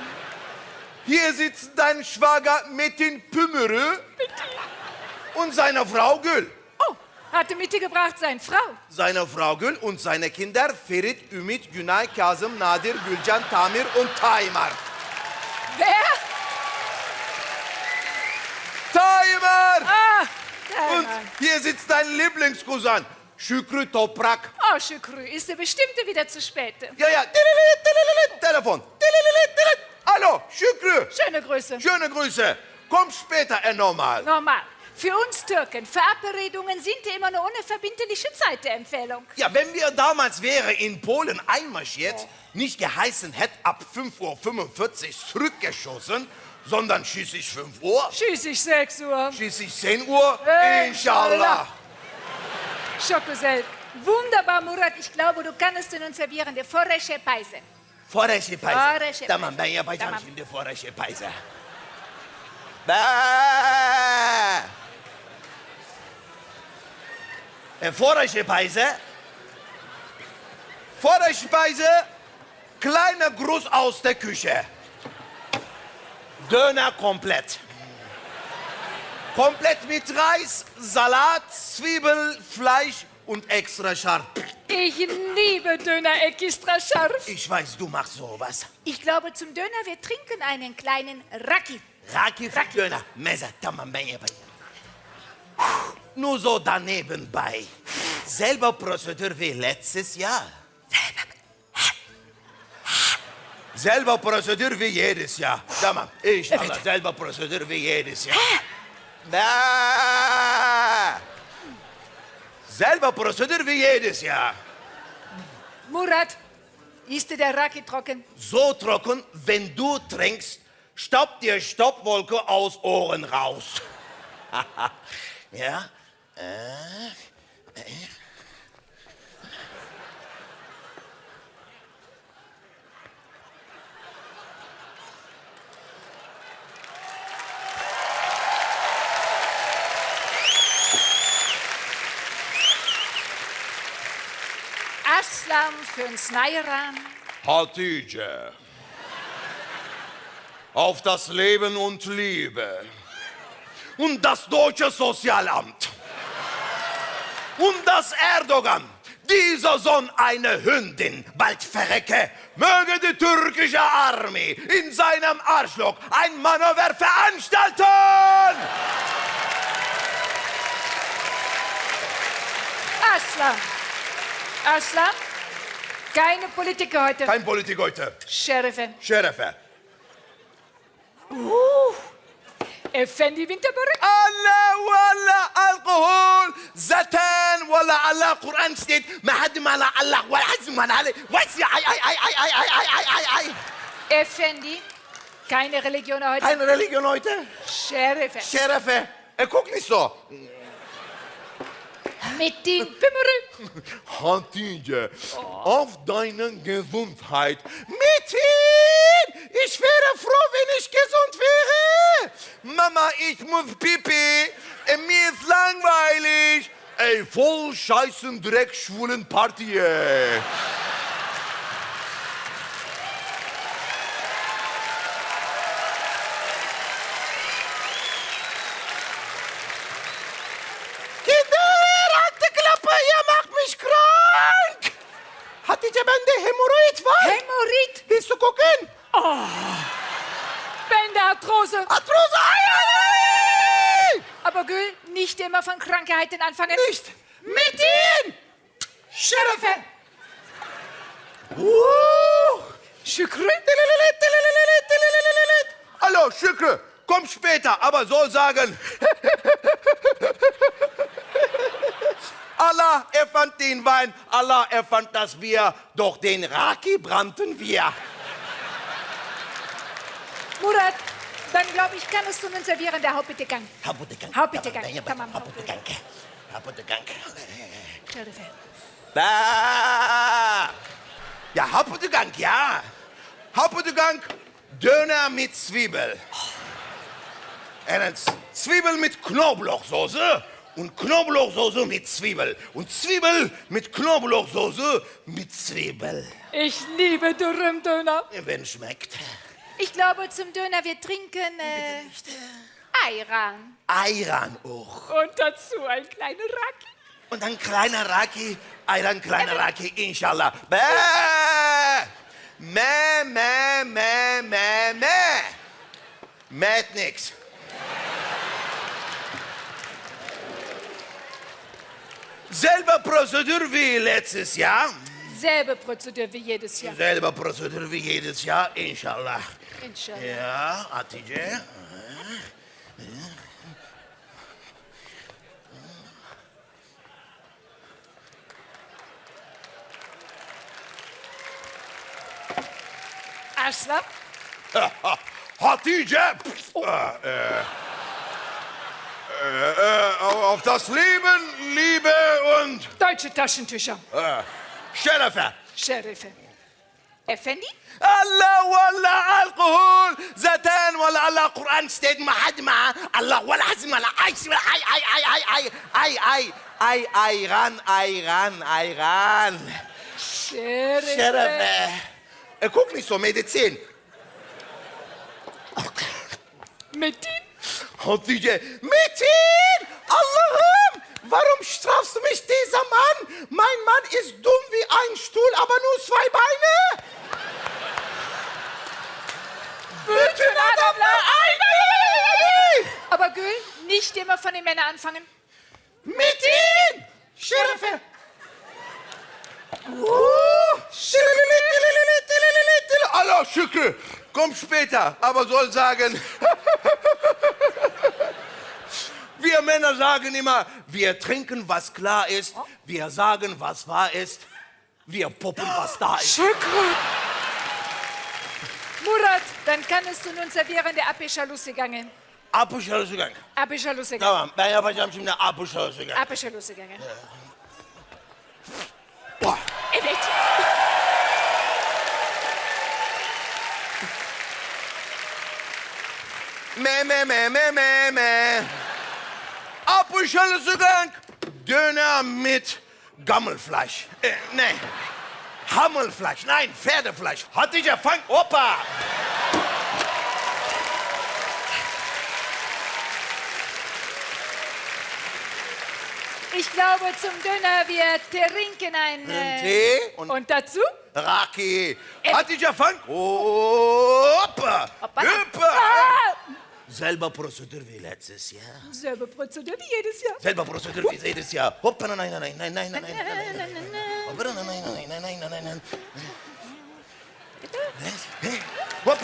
Hier sitzt dein Schwager Metin Pümmerö. Und seine Frau Gül. Oh, hatte mitgebracht seine Frau. Seine Frau Gül und seine Kinder Ferit, Ümit, Günay, Kazım, Nadir, Gülcan, Tamir und Taymar. Wer? Taymar! Ah, Und hier sitzt dein Lieblingscousin, Şükrü Toprak. Oh, Şükrü, ist der bestimmte wieder zu spät? Ja, Telefon. Hallo, Şükrü. Schöne Grüße. Schöne Grüße. Komm später, normal. Normal. Für uns Türken, Verabredungen sind ja immer eine unverbindliche Zeitempfehlung. Ja, wenn wir damals wäre in Polen einmarschiert, nicht geheißen hätte ab 5:45 Uhr zurückgeschossen, sondern schieß ich 5 Uhr. Schieß ich 6 Uhr. Schieß ich 10 Uhr. Inshallah. Schokusel, wunderbar, Murat. Ich glaube, du kannst uns servieren, der Foresche Peise. Foresche Peise. Foresche Tamam, ben Peise. yapacağım Tamam. şimdi Foresche Peise. Foresche Peise. Foresche Peise. Kleiner Gruß aus der Küche. Döner komplett. Komplett mit Reis, Salat, Zwiebel, Fleisch und extra scharf. Ich liebe Döner extra scharf. Ich weiß, du machst sowas. Ich glaube, zum Döner, wir trinken einen kleinen Raki. Raki für Döner. Messer, tamam, nur so daneben bei. Selber Prozedur wie letztes Jahr. Selber Prozedur wie jedes Jahr. Tamam, inshallah, selber Prozedur wie jedes Jahr. Na. Selber Prozedur wie jedes Jahr. Murat, ist dir der Raki trocken? So trocken, wenn du trinkst, stoppt dir Stoppwolke aus Ohren raus. Ja? Aslam für Snairan. Hatice. Auf das Leben und Liebe. Und das deutsche Sozialamt. Und das Erdogan. Dieser Sohn eine Hündin, bald verrecke. Möge die türkische Armee in seinem Arschloch ein Manöver veranstalten. Aslam. Aslam, keine Politiker heute. Kein Politik heute. Sheriffen. Sherife. Effendi Winterberg. Allah walla Alkohol, Satan walla Allah, Koran steht, ma hadim ala Allah, wal hazim ala Ali. Was ja, ai. Effendi, keine Religion heute. Keine Religion heute? Sheriffen. Sherife. Guck nicht so. Mit den Pimmel. Hatice, auf deine Gesundheit. Metin, ich wäre froh, wenn ich gesund wäre. Mama, ich muss pipi. Mir ist langweilig. Ey, voll scheißen Dreck, schwulen Party. Hatice, bende Hämorrhoid var. Hämorrhoid? Willst du gucken? Oh. Bände Arthrose. Arthrose, ai. Aber Gül, nicht immer von Krankheiten anfangen. Nicht. Mit ihm. Sheriffen. Şükrü. Hallo, Şükrü. Komm später, aber so sagen. Allah erfand den Wein, Allah erfand das Bier, doch den Raki brannten wir. Murat, dann glaube ich, kannst du uns servieren, der Hauptgang. Hauptgang. Hauptgang. Tamam. Hauptgang. Sheriffen. Ja, Hauptgang, ja. Hauptgang, Döner mit Zwiebel. Zwiebel mit Knoblauchsoße. Und Knoblauchsoße mit Zwiebel. Und Zwiebel mit Knoblauchsoße mit Zwiebel. Ich liebe Dürüm-Döner. Wenn schmeckt. Ich glaube, zum Döner, wir trinken Ayran. Ayran auch. Und dazu ein kleiner Raki. Und ein kleiner Raki, Ayran, kleiner Raki, inshallah. Bäh! Mäh. Mäht nix. Selbe Prozedur wie letztes Jahr. Selbe Prozedur wie jedes Jahr. Selbe Prozedur wie jedes Jahr, inshallah. Inshallah. Ja, Hatice. Aslam. Hatice. Auf das Leben, Liebe und... Deutsche Taschentücher. Sherife. Sheriffen. Effendi? Allah walla Alkohol, Satan walla Allah, Koran steht, ma had ma Allah walla hazim walla Ayran. Sherife. Guck nicht so, Medizin. Metin? Hatice, Metin! Allah'ım! Warum strafst du mich spricht dieser Mann? Mein Mann ist dumm wie ein Stuhl, aber nur 2 Beine. Wütend Adam eine. Aber Gül, nicht immer von den Männern anfangen. Mit ihm! Schärfe! Hallo, Schücke, komm später, aber soll sagen, wir Männer sagen immer, wir trinken, was klar ist, wir sagen, was wahr ist, wir poppen, was da ist. Schücke! Murat, dann kannst du nun servieren der Apéchalusse gegangen. Apéchalusse gegangen. Apéchalusse gegangen. Tamam, ben yapacağım şimdi apéchalusse gegangen. Apéchalusse gegangen. Boah. Evet. Me. Apéchalusse gegangen. Döner mit Gammelfleisch. Nee. Hammelfleisch, nein, Pferdefleisch. Hatice, fang, Opa! Ich glaube, zum Döner wir trinken einen Tee und dazu? Raki. Hatice, fang, Opa! Hüppa! Selber Prozedur wie letztes Jahr. Selbe Prozedur wie jedes Jahr. Selber Prozedur wie jedes Jahr. Hoppa, nein. Hoppa,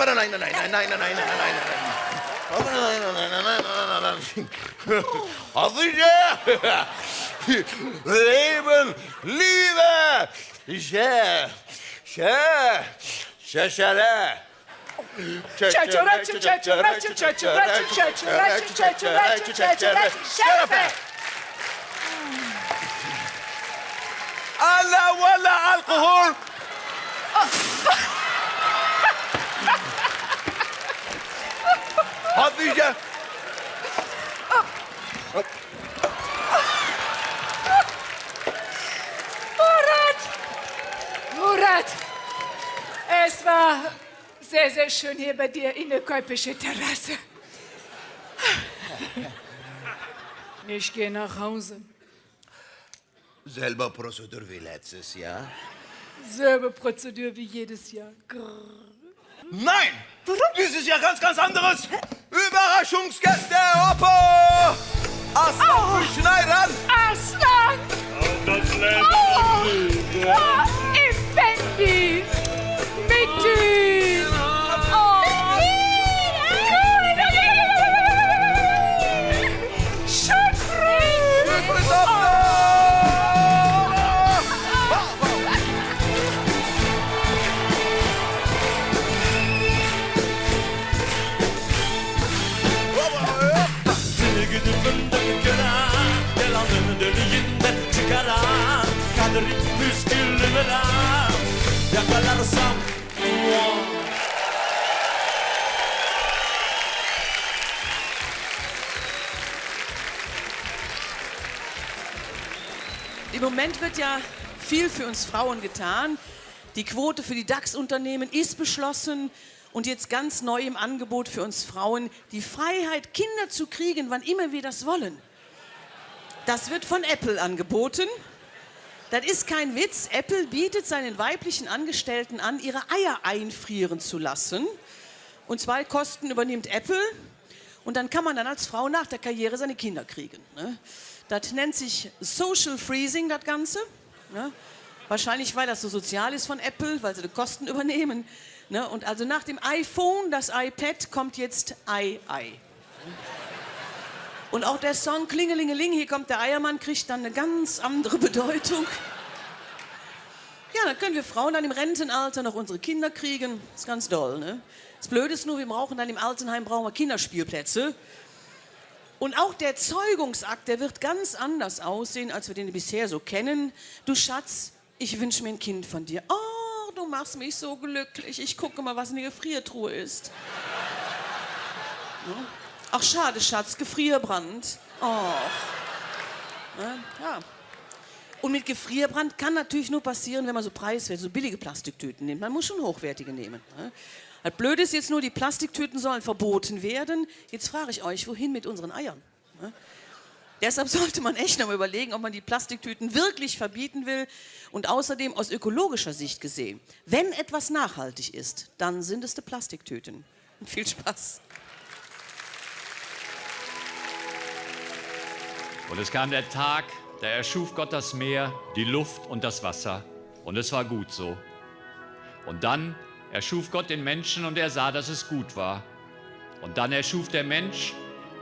nein. Hatice! Leben, Liebe! Şeşere! Şerefe! Allah valla alkohol! Hatice! Murat! Es war sehr, sehr schön hier bei dir in der Kolpische Terrasse. Ich gehe nach Hause. Selber Prozedur wie letztes Jahr. Selbe Prozedur wie jedes Jahr. Nein! Dieses Jahr ganz anderes! Überraschungsgäste, Oppo! Aslan Schneider! Aslan! Das Leben Effendi! Metin! Yakalarsam Im Moment wird ja viel für uns Frauen getan. Die Quote für die DAX-Unternehmen ist beschlossen und jetzt ganz neu im Angebot für uns Frauen die Freiheit, Kinder zu kriegen, wann immer wir das wollen. Das wird von Apple angeboten. Das ist kein Witz. Apple bietet seinen weiblichen Angestellten an, ihre Eier einfrieren zu lassen. Und 2 Kosten übernimmt Apple. Und dann kann man dann als Frau nach der Karriere seine Kinder kriegen. Ne? Das nennt sich Social Freezing, das Ganze. Ne? Wahrscheinlich, weil das so sozial ist von Apple, weil sie die Kosten übernehmen. Ne? Und also nach dem iPhone, das iPad, kommt jetzt Ei. Und auch der Song Klingelingeling, hier kommt der Eiermann, kriegt dann eine ganz andere Bedeutung. Ja, dann können wir Frauen dann im Rentenalter noch unsere Kinder kriegen. Das ist ganz doll, ne? Das Blöde ist nur, wir brauchen dann im Altenheim Kinderspielplätze. Und auch der Zeugungsakt, der wird ganz anders aussehen, als wir den bisher so kennen. Du Schatz, ich wünsche mir ein Kind von dir. Oh, du machst mich so glücklich. Ich gucke mal, was in der Gefriertruhe ist. Ja. Ach, schade, Schatz, Gefrierbrand. Oh. Ja. Und mit Gefrierbrand kann natürlich nur passieren, wenn man so preiswert, so billige Plastiktüten nimmt. Man muss schon hochwertige nehmen. Das Blöde ist jetzt nur, die Plastiktüten sollen verboten werden. Jetzt frage ich euch, wohin mit unseren Eiern? Deshalb sollte man echt noch mal überlegen, ob man die Plastiktüten wirklich verbieten will. Und außerdem aus ökologischer Sicht gesehen, wenn etwas nachhaltig ist, dann sind es die Plastiktüten. Viel Spaß. Und es kam der Tag, da erschuf Gott das Meer, die Luft und das Wasser. Und es war gut so. Und dann erschuf Gott den Menschen und er sah, dass es gut war. Und dann erschuf der Mensch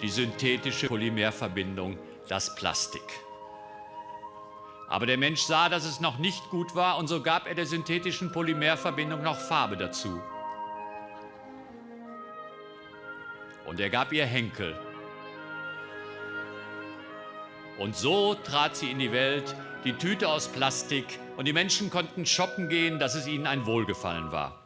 die synthetische Polymerverbindung, das Plastik. Aber der Mensch sah, dass es noch nicht gut war und so gab er der synthetischen Polymerverbindung noch Farbe dazu. Und er gab ihr Henkel. Und so trat sie in die Welt, die Tüte aus Plastik, und die Menschen konnten shoppen gehen, dass es ihnen ein Wohlgefallen war.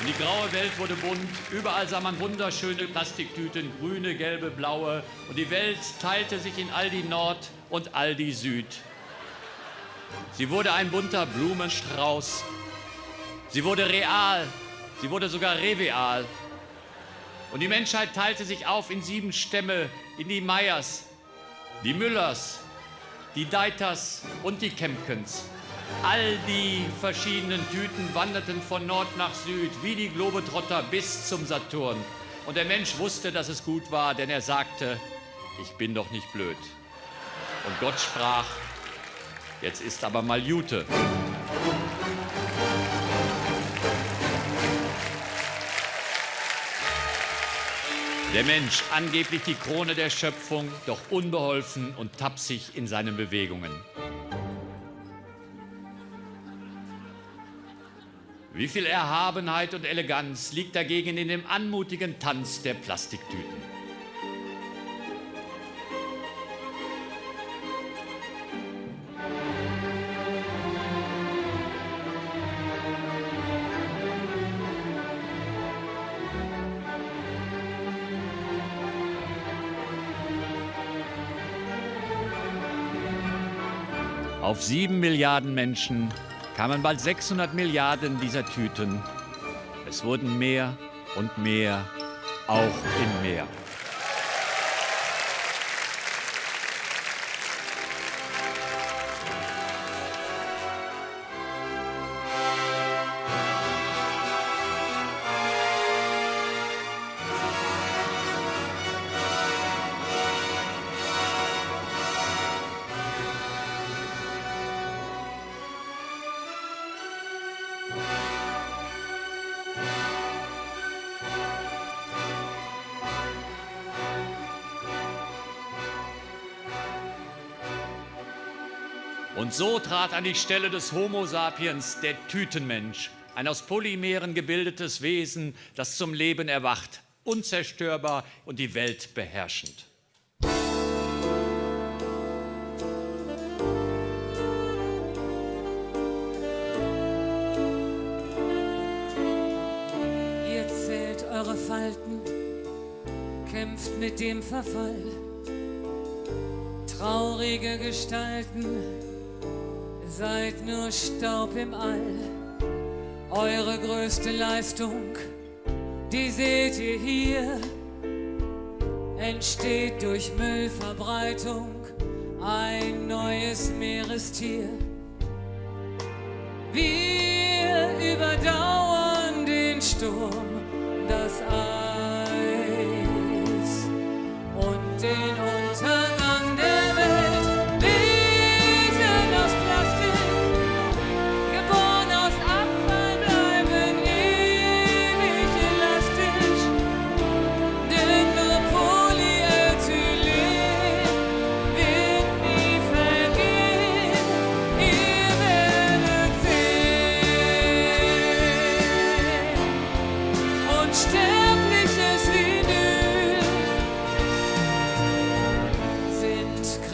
Die graue Welt wurde bunt, überall sah man wunderschöne Plastiktüten, grüne, gelbe, blaue. Und die Welt teilte sich in Aldi Nord und Aldi Süd. Sie wurde ein bunter Blumenstrauß. Sie wurde real, sie wurde sogar reveal. Und die Menschheit teilte sich auf in 7 Stämme, in die Meyers, die Müllers, die Deiters und die Kempkens. All die verschiedenen Tüten wanderten von Nord nach Süd, wie die Globetrotter bis zum Saturn. Und der Mensch wusste, dass es gut war, denn er sagte, ich bin doch nicht blöd. Und Gott sprach, jetzt ist aber mal Jute. Der Mensch, angeblich die Krone der Schöpfung, doch unbeholfen und tapsig in seinen Bewegungen. Wie viel Erhabenheit und Eleganz liegt dagegen in dem anmutigen Tanz der Plastiktüten. Auf 7 Milliarden Menschen kamen bald 600 Milliarden dieser Tüten. Es wurden mehr und mehr, auch im Meer. Und so trat an die Stelle des Homo sapiens der Tütenmensch, ein aus Polymeren gebildetes Wesen, das zum Leben erwacht, unzerstörbar und die Welt beherrschend. Ihr zählt eure Falten, kämpft mit dem Verfall. Traurige Gestalten, seid nur Staub im All. Eure größte Leistung, die seht ihr hier, entsteht durch Müllverbreitung ein neues Meerestier. Wir überdauern den Sturm, das Eis und den Untergang der Welt. Wesen aus Plastik, geboren aus Abfall, bleiben ewig elastisch. Denn nur Polyethylen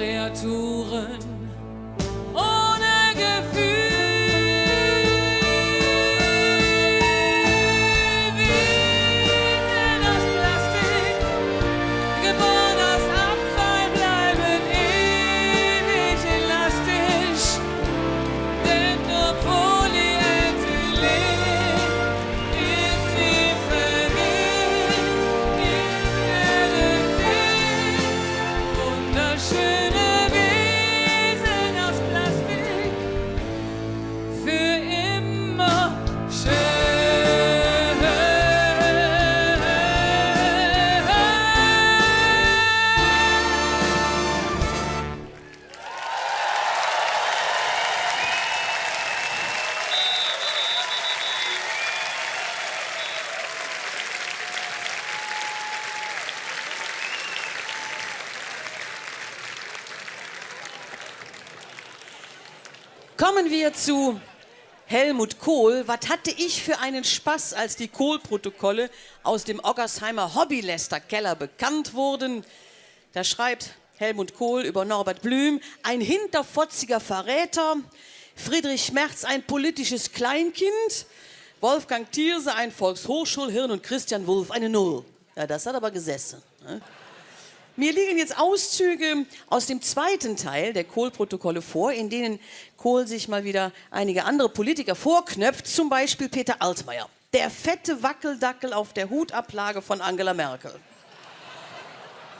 Kreaturen ohne Gefühl. Wesen aus Plastik, geboren aus Abfall, bleiben ewig elastisch. Denn nur Polyethylen in die vergehen, wunderschöne Wesen aus Plastik, für immer Kommen wir zu Helmut Kohl. Was hatte ich für einen Spaß, als die Kohl-Protokolle aus dem Oggersheimer Hobbylästerkeller bekannt wurden? Da schreibt Helmut Kohl über Norbert Blüm: ein hinterfotziger Verräter, Friedrich Merz ein politisches Kleinkind, Wolfgang Thierse ein Volkshochschulhirn und Christian Wulff eine Null. Ja, das hat aber gesessen. Ne? Mir liegen jetzt Auszüge aus dem zweiten Teil der Kohl-Protokolle vor, in denen Kohl sich mal wieder einige andere Politiker vorknöpft, zum Beispiel Peter Altmaier, der fette Wackeldackel auf der Hutablage von Angela Merkel.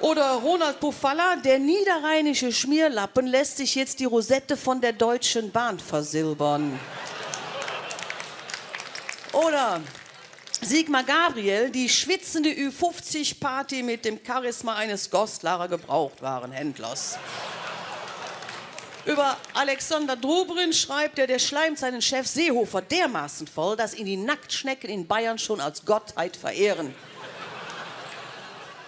Oder Ronald Pofalla, der niederrheinische Schmierlappen, lässt sich jetzt die Rosette von der Deutschen Bahn versilbern. Oder Sigmar Gabriel, die schwitzende Ü50-Party mit dem Charisma eines Gostlarer Gebrauchtwarenhändlers. Über Alexander Drubrin schreibt er, der schleimt seinen Chef Seehofer dermaßen voll, dass ihn die Nacktschnecken in Bayern schon als Gottheit verehren.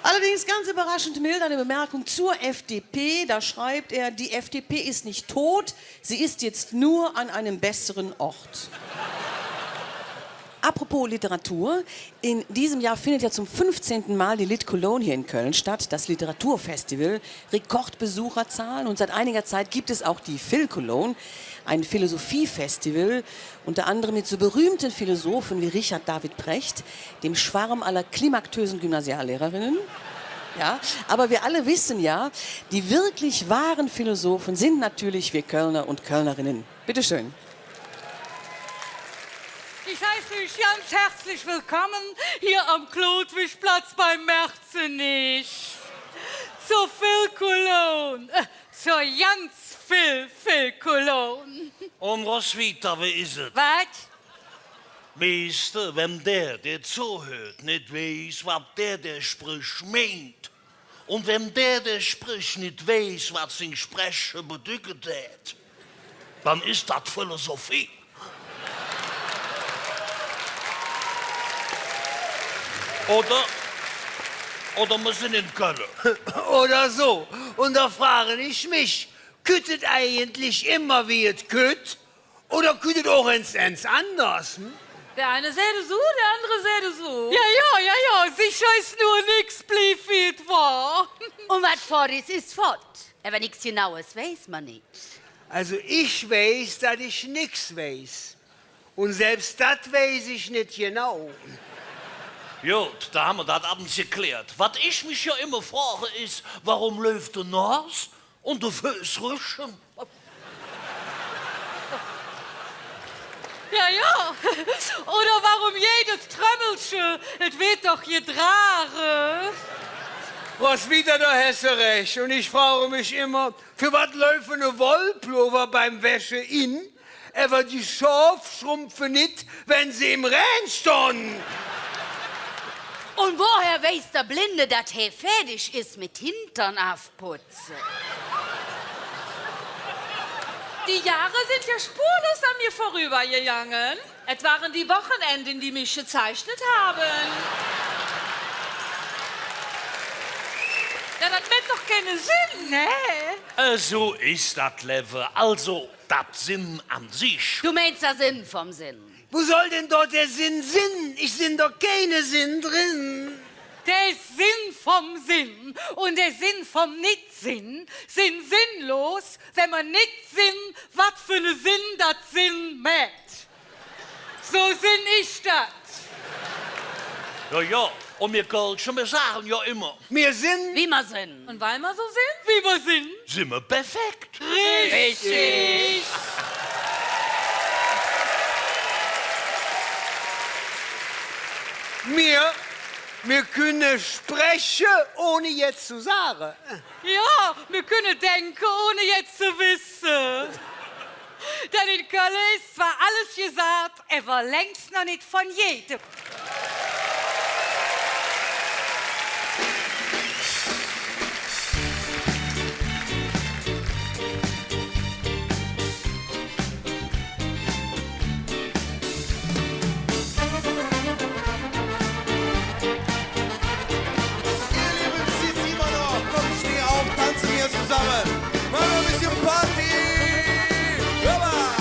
Allerdings ganz überraschend mild eine Bemerkung zur FDP. Da schreibt er, die FDP ist nicht tot, sie ist jetzt nur an einem besseren Ort. Apropos Literatur, in diesem Jahr findet ja zum 15. Mal die Lit Cologne hier in Köln statt, das Literaturfestival, Rekordbesucherzahlen, und seit einiger Zeit gibt es auch die Phil Cologne, ein Philosophiefestival, unter anderem mit so berühmten Philosophen wie Richard David Precht, dem Schwarm aller klimaktösen Gymnasiallehrerinnen. Ja, aber wir alle wissen ja, die wirklich wahren Philosophen sind natürlich wir Kölner und Kölnerinnen. Bitte schön. Ich heiße euch ganz herzlich willkommen hier am Klodwigplatz bei Merzenich. Zur Phil Cologne, zur ganz Phil Cologne. Roswitha, wie ist es? Was? Weißt du, wenn der zuhört, nicht weiß, was der spricht, meint. Und wenn der spricht, nicht weiß, was sein Sprechen bedeutet hat, dann ist das Philosophie. Oder wir sind in Köln. Oder so. Und da frage ich mich, küttet eigentlich immer wie es kütt? Oder küttet auch ins anders? Hm? Der eine säde so, der andere säde so. Ja, sicher ist nur nix blieb, wie es war. Und was fort ist fort. Aber nichts Genaues weiß man nicht. Also ich weiß, dass ich nix weiß. Und selbst das weiß ich nicht genau. Gut, da haben wir das abends geklärt. Was ich mich ja immer frage, ist, warum läuft der Nase und der Fuß rüschen? Ja. Oder warum jedes Trömmelchen, es wird doch getragen. Was wieder, da hast du recht. Und ich frage mich immer, für was läuft eine Wollpullover beim Wäsche in, aber die Schaf schrumpfen nicht, wenn sie im Rhein stehen. Und woher weiß der Blinde, dass er fertig ist mit Hintern aufputzen? Die Jahre sind ja spurlos an mir vorübergegangen. Es waren die Wochenenden, die mich gezeichnet haben. Ja, das macht doch keinen Sinn, ne? So ist das, Leve. Also, das Sinn an sich. Du meinst der Sinn vom Sinn. Wo soll denn dort der Sinn? Ich sind doch keine Sinn drin. Der Sinn vom Sinn und der Sinn vom Nicht-Sinn sind sinnlos, wenn man nicht sinn, was für ne Sinn das Sinn mäht. So sinn ich das. Ja, ja. Und wir Kölschen, wir sagen ja immer, Wir sind... Wie wir sind. Und weil wir so sind? Wie wir sind. sind wir perfekt. Richtig. Wir können sprechen, ohne jetzt zu sagen. Ja, wir können denken, ohne jetzt zu wissen. Denn in Köln ist zwar alles gesagt, aber längst noch nicht von jedem. Zusammen. Machen wir ein bisschen Party. Hörbar.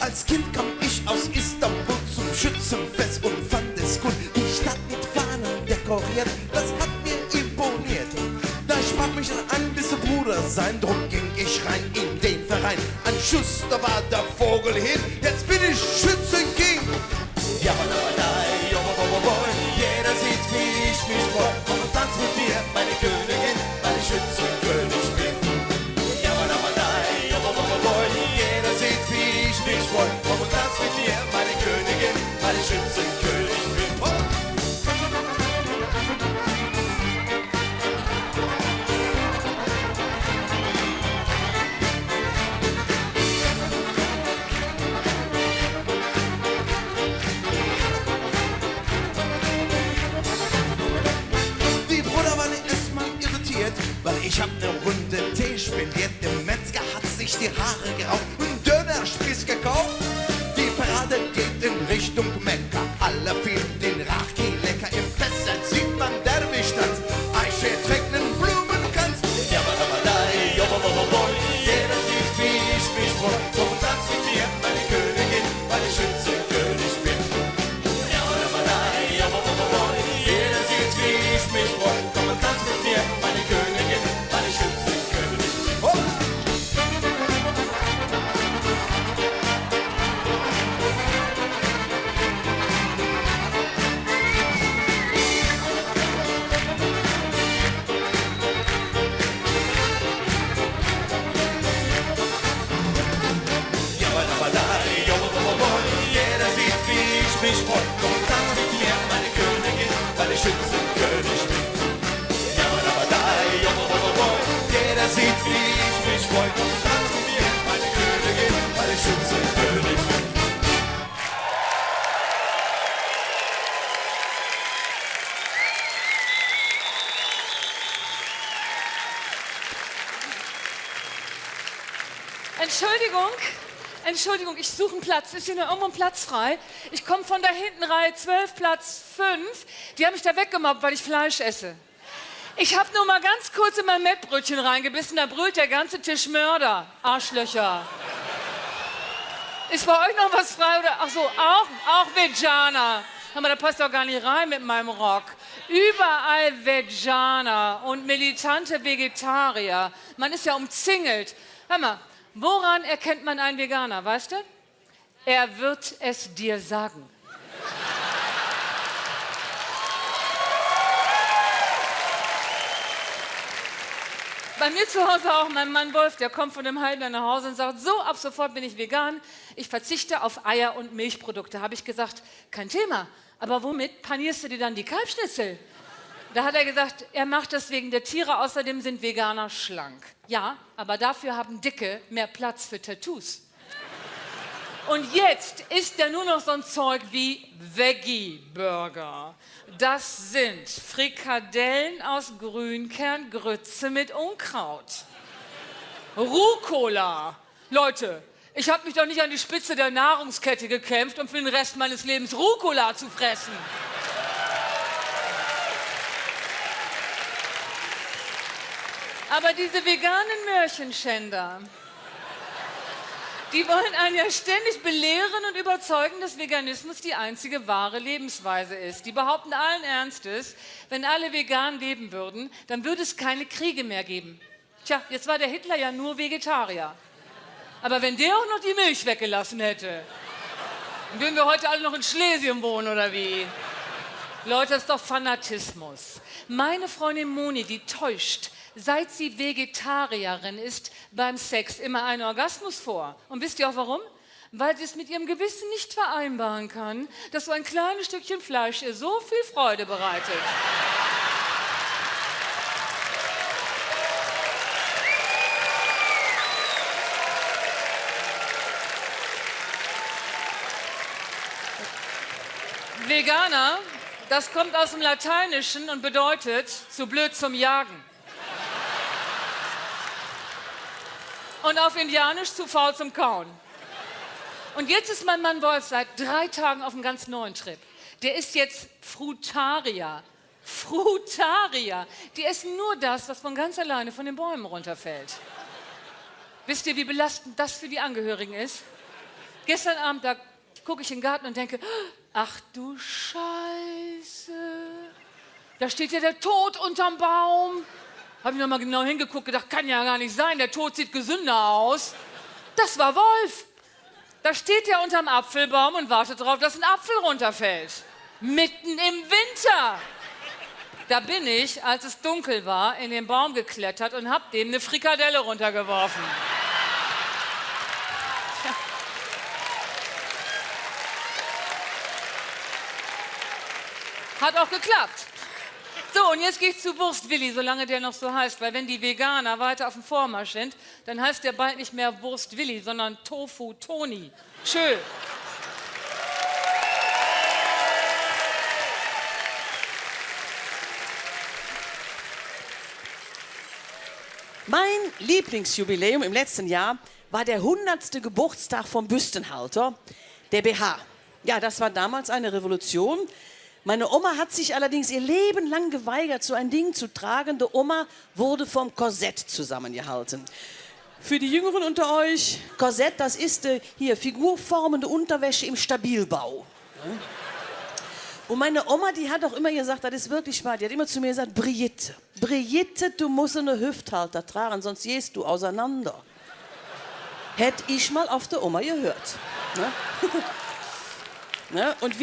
Als Kind kam ich aus Istanbul zum Schützenfest und fand es cool. Die Stadt mit Fahnen dekoriert, das hat mir imponiert. Da sprach mich an, bist du Bruder sein, drum ging ich rein in den Verein. Ein Schuss, da war der Vogel hin, jetzt bin ich Schützenking. Ja, jeder sieht, wie ich mich freu. Komm und tanz mit mir, meine Königin, weil ich Schützenkönig bin. Ja, jeder sieht, wie ich mich freu. Komm und tanz mit mir, meine Königin, weil ich Schützenkönig bin. Oh. Weil ich hab ne Runde Tee spendiert. Der Metzger hat sich die Haare gerauft und Dönerspieß gekauft. Die Parade geht in Richtung Mekka. Alle finden den Rachki lecker. Im Fässer sieht man Derwisch-Tanz. Eiche trägt nen Blumenkranz. Jeder sieht, wie ich mich freu. Komm und tanz mit mir, meine Königin, weil ich Schützenkönig bin. Jeder sieht, wie ich mich freu. Komm und tanz mit mir, meine Königin, weil ich Schützenkönig bin. Oh. Jeder sieht, wie ich mich freu. Komm und tanz mit mir, meine Königin, weil ich Schützenkönig bin. Jeder sieht, wie ich mich freu. Komm und tanz mit mir, meine Königin, weil ich Schützenkönig bin. Entschuldigung, ich suche einen Platz. Ist hier noch irgendwo ein Platz frei? Ich komme von da hinten, Reihe 12, Platz 5. Die haben mich da weggemobbt, weil ich Fleisch esse. Ich habe nur mal ganz kurz in mein Mettbrötchen reingebissen, da brüllt der ganze Tisch Mörder. Arschlöcher. Ist bei euch noch was frei? Oder? Ach so, auch Veganer. Aber da passt doch gar nicht rein mit meinem Rock. Überall Veganer und militante Vegetarier. Man ist ja umzingelt. Hör mal, woran erkennt man einen Veganer, weißt du? Er wird es dir sagen. Bei mir zu Hause auch, mein Mann Wolf, der kommt von dem Heilbär nach Hause und sagt, so, ab sofort bin ich vegan, ich verzichte auf Eier und Milchprodukte. Habe ich gesagt, kein Thema, aber womit panierst du dir dann die Kalbschnitzel? Da hat er gesagt, er macht das wegen der Tiere, außerdem sind Veganer schlank. Ja, aber dafür haben Dicke mehr Platz für Tattoos. Und jetzt isst er nur noch so ein Zeug wie Veggie-Burger. Das sind Frikadellen aus Grünkerngrütze mit Unkraut. Rucola. Leute, ich habe mich doch nicht an die Spitze der Nahrungskette gekämpft, um für den Rest meines Lebens Rucola zu fressen. Aber diese veganen Möhrchenschänder, Die wollen einen ja ständig belehren und überzeugen, dass Veganismus die einzige wahre Lebensweise ist. Die behaupten allen Ernstes, wenn alle vegan leben würden, dann würde es keine Kriege mehr geben. Tja, jetzt war der Hitler ja nur Vegetarier. Aber wenn der auch noch die Milch weggelassen hätte, dann würden wir heute alle noch in Schlesien wohnen, oder wie? Leute, das ist doch Fanatismus. Meine Freundin Moni, die täuscht, seit sie Vegetarierin ist, beim Sex immer einen Orgasmus vor. Und wisst ihr auch warum? Weil sie es mit ihrem Gewissen nicht vereinbaren kann, dass so ein kleines Stückchen Fleisch ihr so viel Freude bereitet. Veganer, das kommt aus dem Lateinischen und bedeutet zu blöd zum Jagen. Und auf Indianisch zu faul zum Kauen. Und jetzt ist mein Mann Wolf seit 3 Tagen auf einem ganz neuen Trip. Der ist jetzt Frutarier. Frutarier. Die essen nur das, was von ganz alleine von den Bäumen runterfällt. Wisst ihr, wie belastend das für die Angehörigen ist? Gestern Abend, da gucke ich in den Garten und denke, ach du Scheiße, da steht ja der Tod unterm Baum. Habe ich noch mal genau hingeguckt, gedacht, kann ja gar nicht sein, der Tod sieht gesünder aus. Das war Wolf. Da steht er unterm Apfelbaum und wartet darauf, dass ein Apfel runterfällt. Mitten im Winter. Da bin ich, als es dunkel war, in den Baum geklettert und habe dem eine Frikadelle runtergeworfen. Hat auch geklappt. So, und jetzt gehe ich zu Wurst-Willi, solange der noch so heißt. Weil wenn die Veganer weiter auf dem Vormarsch sind, dann heißt der bald nicht mehr Wurst-Willi, sondern Tofu-Toni. Tschö. Mein Lieblingsjubiläum im letzten Jahr war der 100. Geburtstag vom Büstenhalter, der BH. Ja, das war damals eine Revolution. Meine Oma hat sich allerdings ihr Leben lang geweigert, so ein Ding zu tragen. Die Oma wurde vom Korsett zusammengehalten. Für die Jüngeren unter euch, Korsett, das ist hier figurformende Unterwäsche im Stabilbau. Und meine Oma, die hat auch immer gesagt, das ist wirklich wahr, die hat immer zu mir gesagt, Brigitte, du musst eine Hüfthalter tragen, sonst gehst du auseinander. Hätte ich mal auf der Oma gehört. Ne? Ne? Und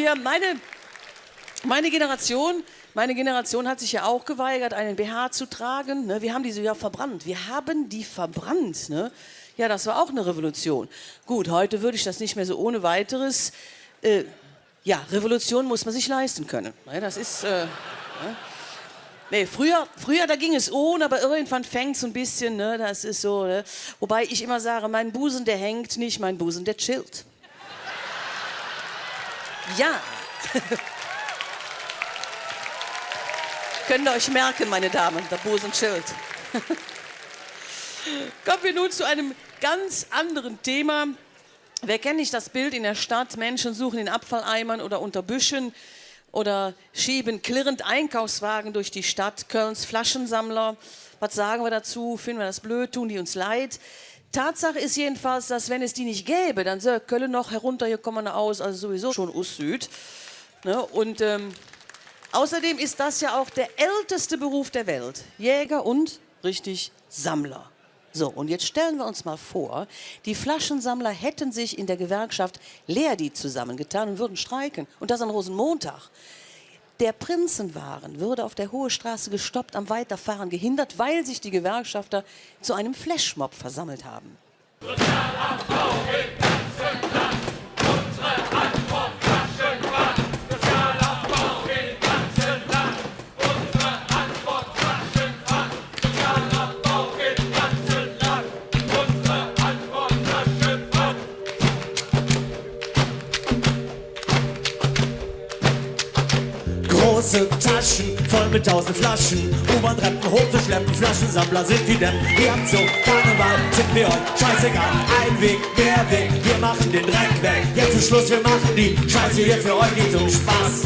meine Generation hat sich ja auch geweigert, einen BH zu tragen. Ne? Wir haben diese ja verbrannt. Wir haben die verbrannt. Ne? Ja, das war auch eine Revolution. Gut, heute würde ich das nicht mehr so ohne weiteres. Ja, Revolution muss man sich leisten können. Ne? Das ist. Nee, früher, da ging es ohne, aber irgendwann fängt es so ein bisschen. Ne? Das ist so. Ne? Wobei ich immer sage, mein Busen, der hängt nicht, mein Busen, der chillt. Ja. Könnt ihr euch merken, meine Damen, der Busen chillt. Kommen wir nun zu einem ganz anderen Thema. Wer kennt nicht das Bild in der Stadt? Menschen suchen in Abfalleimern oder unter Büschen oder schieben klirrend Einkaufswagen durch die Stadt. Kölns Flaschensammler. Was sagen wir dazu? Finden wir das blöd? Tun die uns leid? Tatsache ist jedenfalls, dass wenn es die nicht gäbe, dann sähe Köln noch heruntergekommen aus, also sowieso schon aus Süd. Ne? Und außerdem ist das ja auch der älteste Beruf der Welt. Jäger und, richtig, Sammler. So, und jetzt stellen wir uns mal vor, die Flaschensammler hätten sich in der Gewerkschaft Lehrdi zusammengetan und würden streiken. Und das an Rosenmontag. Der Prinzenwagen würde auf der Hohe Straße gestoppt, am Weiterfahren gehindert, weil sich die Gewerkschafter zu einem Flashmob versammelt haben. Sozialabbau im ganzen Land. Unsere Antwort Flaschenpfand. Sozialabbau im ganzen Land. Unsere Antwort Flaschenpfand. Sozialabbau im ganzen Land. Unsere Antwort Flaschenpfand. Große Taschen voll mit 1000 Flaschen, U-Bahn-Treppen hochzuschleppen, Flaschensammler sind die Deppen. Ihr habt so Karneval, sind wir euch scheißegal. Ein Weg, mehr Weg, wir machen den Dreck weg. Jetzt zum Schluss, wir machen die Scheiße hier für euch nicht zum Spaß.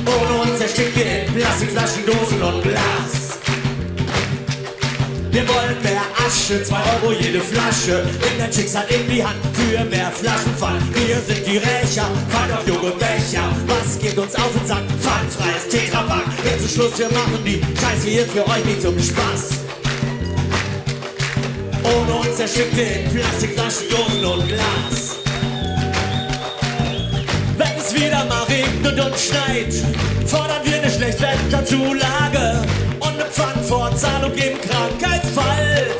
Ohne uns erstickt ihr in Plastikflaschen, Dosen und Glas. Wir wollen mehr Asche, 2 Euro jede Flasche. Nimm dein Schicksal in die Hand für mehr Flaschenpfand. Wir sind die Rächer, Pfand auf junge Becher. Was geht uns auf den Sack? Pfandfreies Tetrapack. Jetzt ist Schluss, wir machen die Scheiße hier für euch nicht zum Spaß. Ohne uns erstickt in Plastikflaschen, Dosen und Glas. Wenn es wieder mal regnet und schneit, fordern wir eine Schlechtwetterzulage und eine Pfandvorzahlung im Krankheitsfall.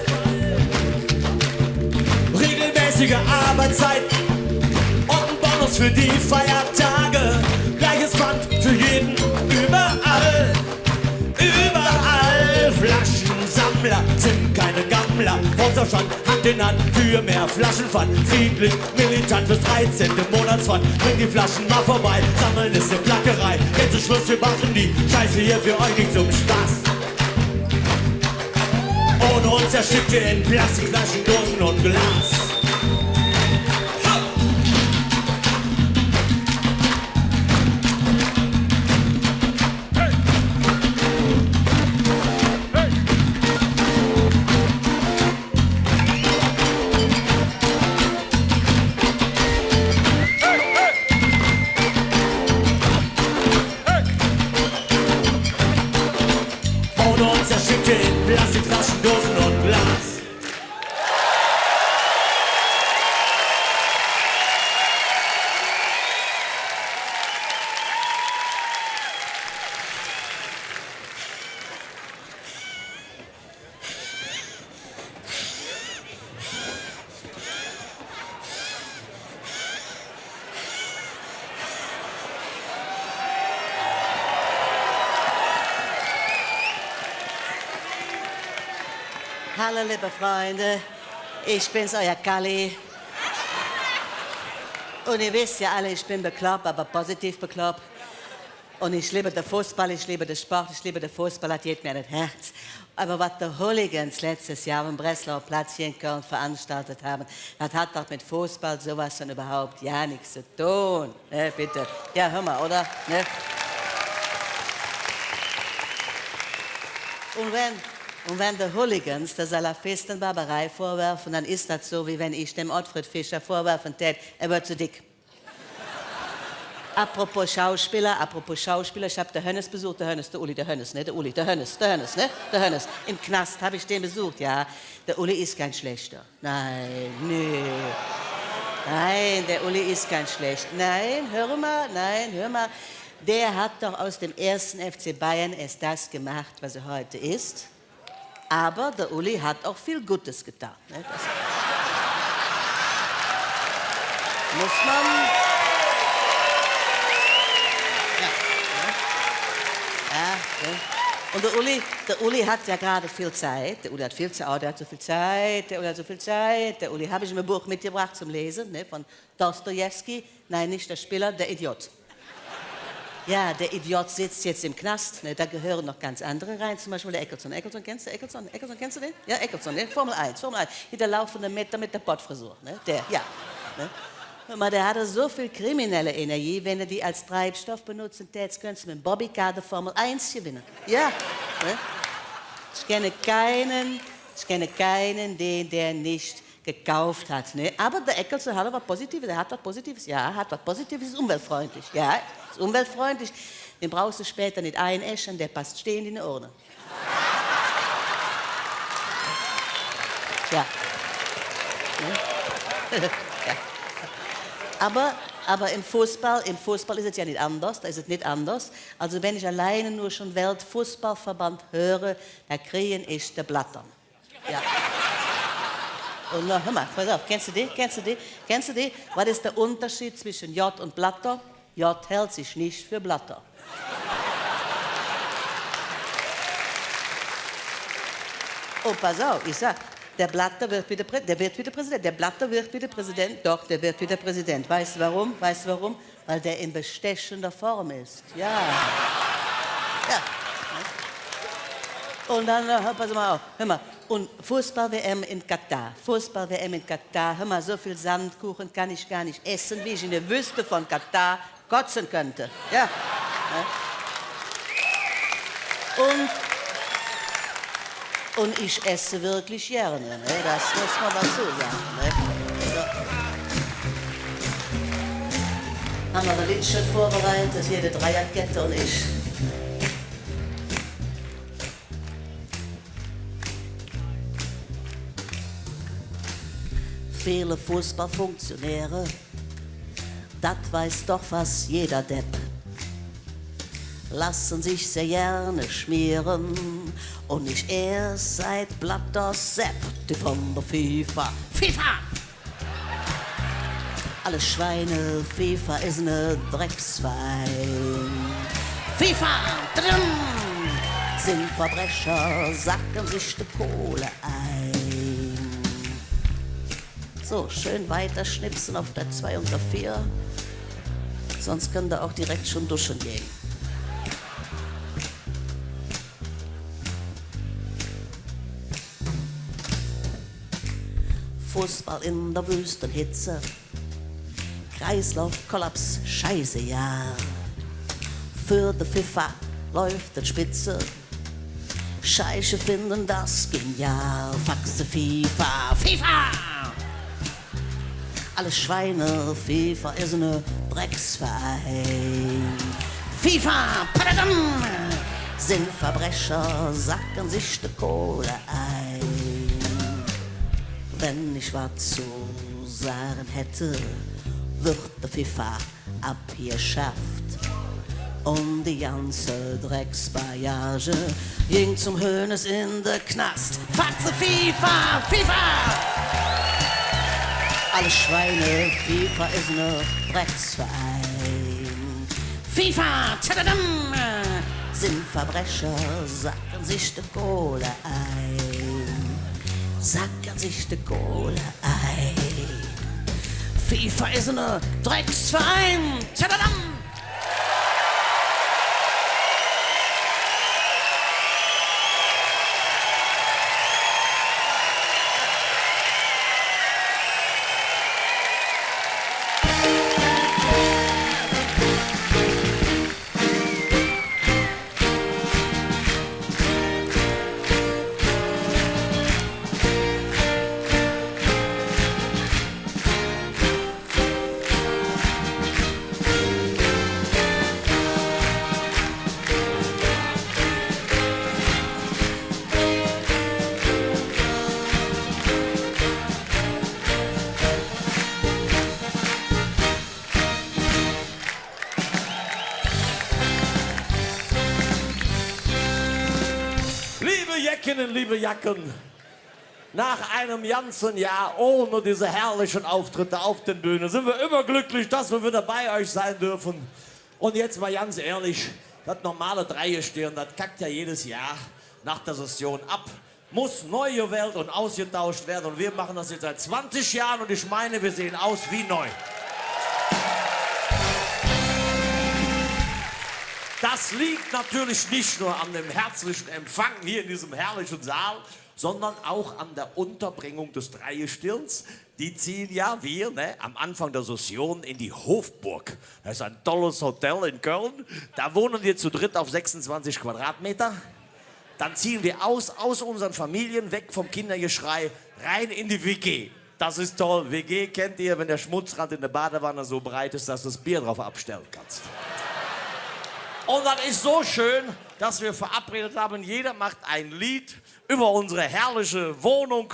Regelmäßige Arbeitszeit und ein Bonus für die Feiertage. Gleiches Pfand für jeden, überall. Überall. Flaschensammler sind keine Gammler. Vorstand Hand in Hand für mehr Flaschenpfand. Friedlich, militant fürs 13. Monatspfand. Bring die Flaschen mal vorbei, sammeln ist eine Plackerei. Jetzt ist Schluss, wir machen die Scheiße hier für euch nicht zum Spaß. Ohne uns erstickt ihr in Plastikflaschen, Dosen und Glas. Ohne uns erstickt ihr in Plastikflaschen, Dosen und Glas. Hallo, liebe Freunde, ich bin's, euer Kalli. Und ihr wisst ja alle, ich bin bekloppt, aber positiv bekloppt. Und ich liebe den Fußball, ich liebe den Sport, ich liebe den Fußball, das geht mir das Herz. Aber was die Hooligans letztes Jahr am Breslauer Platz hier in Köln veranstaltet haben, das hat doch mit Fußball sowas von überhaupt ja nichts zu tun. Ne, bitte. Ja, hör mal, oder? Ne? Und wenn die Hooligans der Salafistenbarbarei vorwerfen, dann ist das so, wie wenn ich dem Ottfried Fischer vorwerfen tät, er wird zu dick. Apropos Schauspieler, ich habe den Hönes besucht, der Hönes, ne? Im Knast habe ich den besucht, ja. Der Uli ist kein Schlechter. Nein, nö. Nein, der Uli ist kein Schlechter. Nein, hör mal. Der hat doch aus dem 1. FC Bayern erst das gemacht, was er heute ist. Aber der Uli hat auch viel Gutes getan. Ne? Das muss man... Ja. Und der Uli hat ja gerade viel Zeit. Der Uli hat so viel Zeit. Der Uli habe ich ihm ein Buch mitgebracht zum Lesen, ne, von Dostojewski. Nein, nicht der Spieler, der Idiot. Ja, der Idiot sitzt jetzt im Knast. Ne, da gehören noch ganz andere rein, zum Beispiel der Eccleston. Eccleston, kennst du den? Ja, Eccleston, ne? Formel 1. Hier der laufende Meter mit der Pottfrisur. Ne? Der, ja. Ne? Hör mal, der hatte so viel kriminelle Energie, wenn er die als Treibstoff benutzen täte, könntest du mit dem Bobbycar der Formel 1 gewinnen. Ja. Ne? Ich kenne keinen, den der nicht gekauft hat. Ne? Aber der Eccleston hat was Positives. Er hat was Positives. Ja, hat was Positives, ist umweltfreundlich. Ja, ist umweltfreundlich. Den brauchst du später nicht einäschern, der passt stehen in die Urne. Ja. Ne? Ja. Aber im Fußball ist es ja nicht anders, da ist es nicht anders. Also wenn ich alleine nur schon Weltfußballverband höre, da kriegen ich die Blattern. Ja. Und hör mal, pass auf, kennst du die? Was ist der Unterschied zwischen J und Blatter? J hält sich nicht für Blatter. Oh, pass auf, ich sag, der Blatter wird wieder Präsident. Der Blatter wird wieder Präsident. Doch, der wird wieder Präsident. Weißt du warum? Weil der in bestechender Form ist. Ja. Ja. Und dann, pass mal auf, hör mal. Und Fußball-WM in Katar. Hör mal, so viel Sandkuchen kann ich gar nicht essen, wie ich in der Wüste von Katar kotzen könnte. Ja. Und ich esse wirklich gerne, ne? Das muss man dazu sagen. Ne? So. Haben wir das Lied schon vorbereitet, hier die Dreierkette und ich. Viele Fußballfunktionäre, das weiß doch fast jeder Depp, lassen sich sehr gerne schmieren und nicht erst seit Blatter Sepp, die von der FIFA. FIFA! Alle Schweine, FIFA ist ne Drecksverein. FIFA! Tadam! Sind Verbrecher, sacken sich die Kohle ein. So, schön weiter schnipsen auf der 2 und der 4. Sonst könnt ihr auch direkt schon duschen gehen. Fußball in der Wüstenhitze, Kreislaufkollaps, scheiße, ja. Für die FIFA läuft die Spitze, Scheiße finden das genial. Faxe FIFA, FIFA! Alle Schweine, FIFA ist ne Drecksverein. FIFA, padadam, sind Verbrecher, sacken sich die Kohle ein. Wenn ich was zu sagen hätte, wird der FIFA abgeschafft. Und die ganze Drecksbagage ging zum Hönes in der Knast. Faxe FIFA, FIFA! Alle Schweine, FIFA ist ne Drecksverein. FIFA, tadadam, sind Verbrecher, sacken sich die Kohle ein. Sacken sich die Kohle ein. FIFA ist ne Drecksverein. Tadadam! Liebe Jacken, nach einem ganzen Jahr ohne diese herrlichen Auftritte auf den Bühnen sind wir überglücklich, dass wir wieder bei euch sein dürfen. Und jetzt mal ganz ehrlich, das normale Dreigestirn, das kackt ja jedes Jahr nach der Session ab. Muss neu gewählt und ausgetauscht werden und wir machen das jetzt seit 20 Jahren und ich meine, wir sehen aus wie neu. Das liegt natürlich nicht nur an dem herzlichen Empfang hier in diesem herrlichen Saal, sondern auch an der Unterbringung des Dreigestirns. Die ziehen ja, wir, am Anfang der Session in die Hofburg. Das ist ein tolles Hotel in Köln. Da wohnen wir zu dritt auf 26 Quadratmeter. Dann ziehen wir aus unseren Familien, weg vom Kindergeschrei, rein in die WG. Das ist toll. WG kennt ihr, wenn der Schmutzrand in der Badewanne so breit ist, dass du das Bier drauf abstellen kannst. Und das ist so schön, dass wir verabredet haben, jeder macht ein Lied über unsere herrliche Wohnung.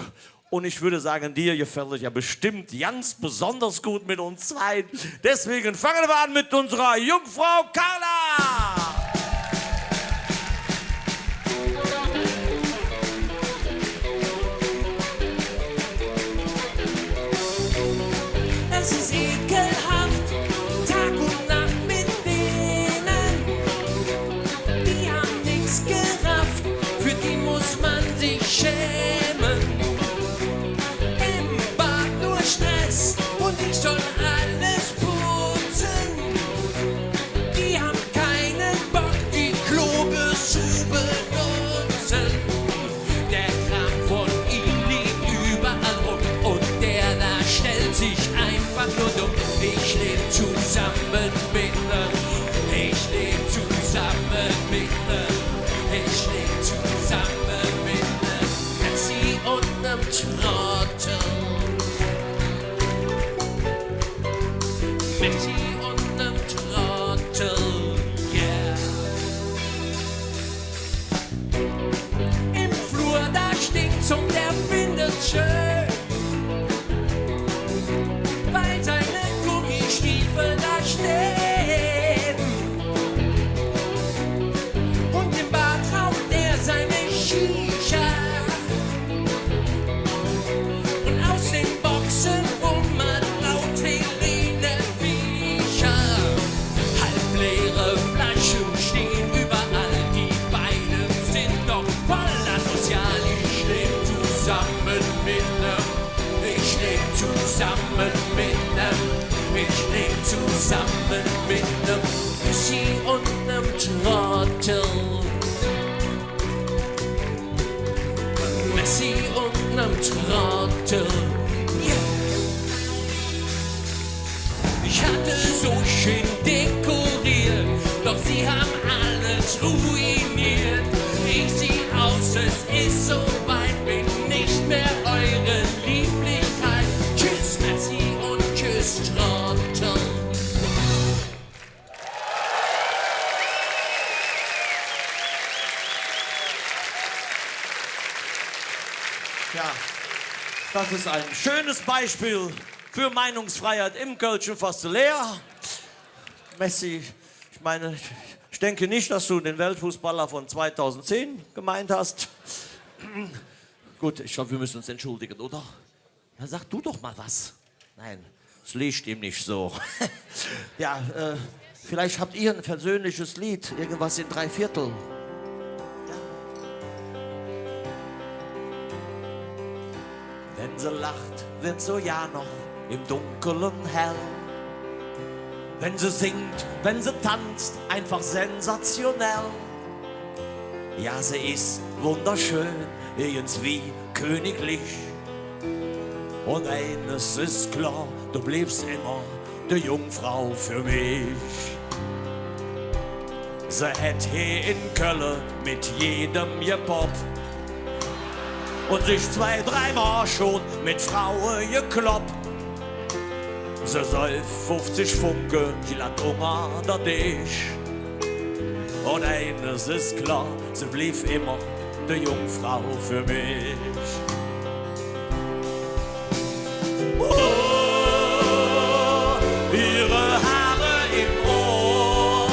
Und ich würde sagen, dir gefällt es ja bestimmt ganz besonders gut mit uns zwei. Deswegen fangen wir an mit unserer Jungfrau Carla. Es ist ekelhaft, Tag und Nacht mit denen, die haben nichts gerafft, für die muss man sich schämen. Im Bad nur Stress und ich soll alles putzen, die haben Ja, das ist ein schönes Beispiel für Meinungsfreiheit im Kölschen Fostelär. Messi, ich meine, ich denke nicht, dass du den Weltfußballer von 2010 gemeint hast. Gut, ich glaube, wir müssen uns entschuldigen, oder? Ja, sag du doch mal was. Nein, es liegt ihm nicht so. Ja, vielleicht habt ihr ein persönliches Lied, irgendwas in 3/4. Wenn sie lacht, wird so ja noch im Dunkeln hell. Wenn sie singt, wenn sie tanzt, einfach sensationell. Ja, sie ist wunderschön, irgendwie königlich. Und eines ist klar, du bleibst immer die Jungfrau für mich. Sie hätt hier in Köln mit jedem gepoppt und sich 2, 3 Mal schon mit Frauen gekloppt. Sie soll 50 Funke, die hat Hunger an dich. Und eines ist klar, sie blieb immer die Jungfrau für mich. Oh, ihre Haare im Ohr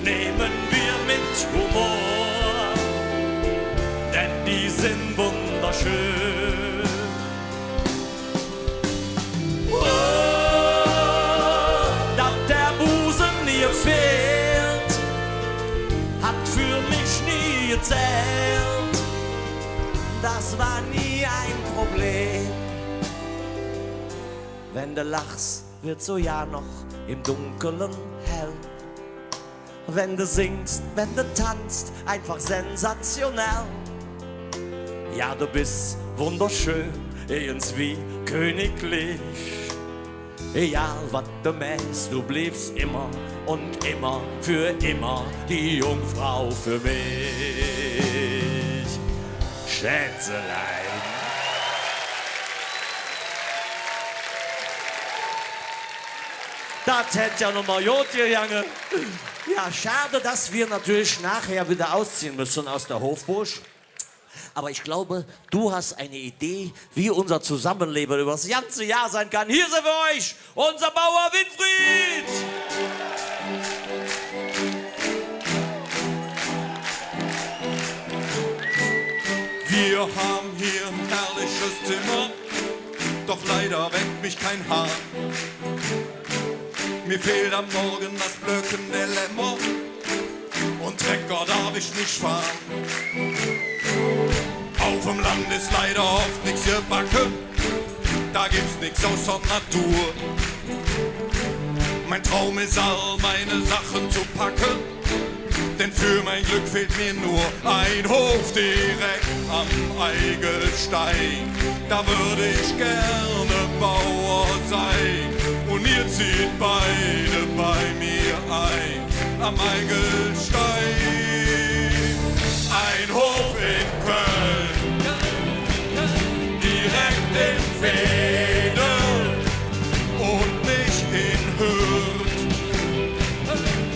nehmen wir mit Humor, denn die sind wunderschön. Oh, dass der Busen ihr fehlt, hat für mich nie gezählt. Das war nie ein Problem. Wenn du lachst, wird so ja noch im Dunkeln hell. Wenn du singst, wenn du tanzt, einfach sensationell. Ja, du bist wunderschön, irgendwie königlich. Egal, was du machst, du bleibst immer und immer für immer die Jungfrau für mich. Schätzelein. Das hätte ja noch mal gut gegangen. Ja, schade, dass wir natürlich nachher wieder ausziehen müssen aus der Hofburg. Aber ich glaube, du hast eine Idee, wie unser Zusammenleben über das ganze Jahr sein kann. Hier sind wir euch, unser Bauer Winfried. Wir haben hier ein herrliches Zimmer, doch leider weckt mich kein Haar. Mir fehlt am Morgen das Blöcken der Lämmer und Trecker darf ich nicht fahren. Auf dem Land ist leider oft nichts gebacken, da gibt's nichts außer Natur. Mein Traum ist all meine Sachen zu packen, denn für mein Glück fehlt mir nur ein Hof direkt am Eigelstein. Da würde ich gerne Bauer sein und ihr zieht beide bei mir ein am Eigelstein. Ein Hof in Köln, direkt in Veedel und nicht in Hürth,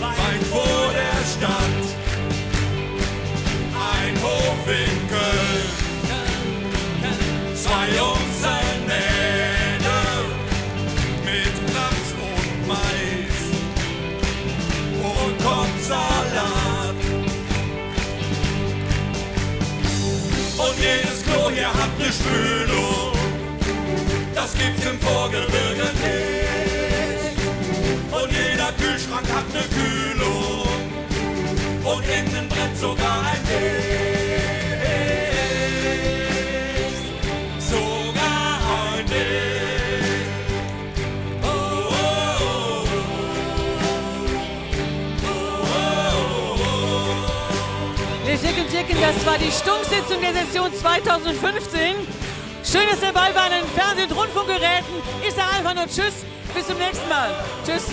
weit vor der Stadt. Ein Hof in Köln, 2 Jungs, ein Mädel mit Raps und Mais und Kopfsalat. Und jedes Klo hier hat eine Spülung, das gibt's im Vorgebirge nicht. Und jeder Kühlschrank hat eine Kühlung und innen brennt sogar ein Licht. Sogar ein Licht. Oh, oh, oh, oh. Les Chicken, das war die Stunksitzung der Session 2015. Schön, dass ihr dabei waren in Fernseh- und Rundfunkgeräten. Ich sage einfach nur Tschüss, bis zum nächsten Mal. Tschüss.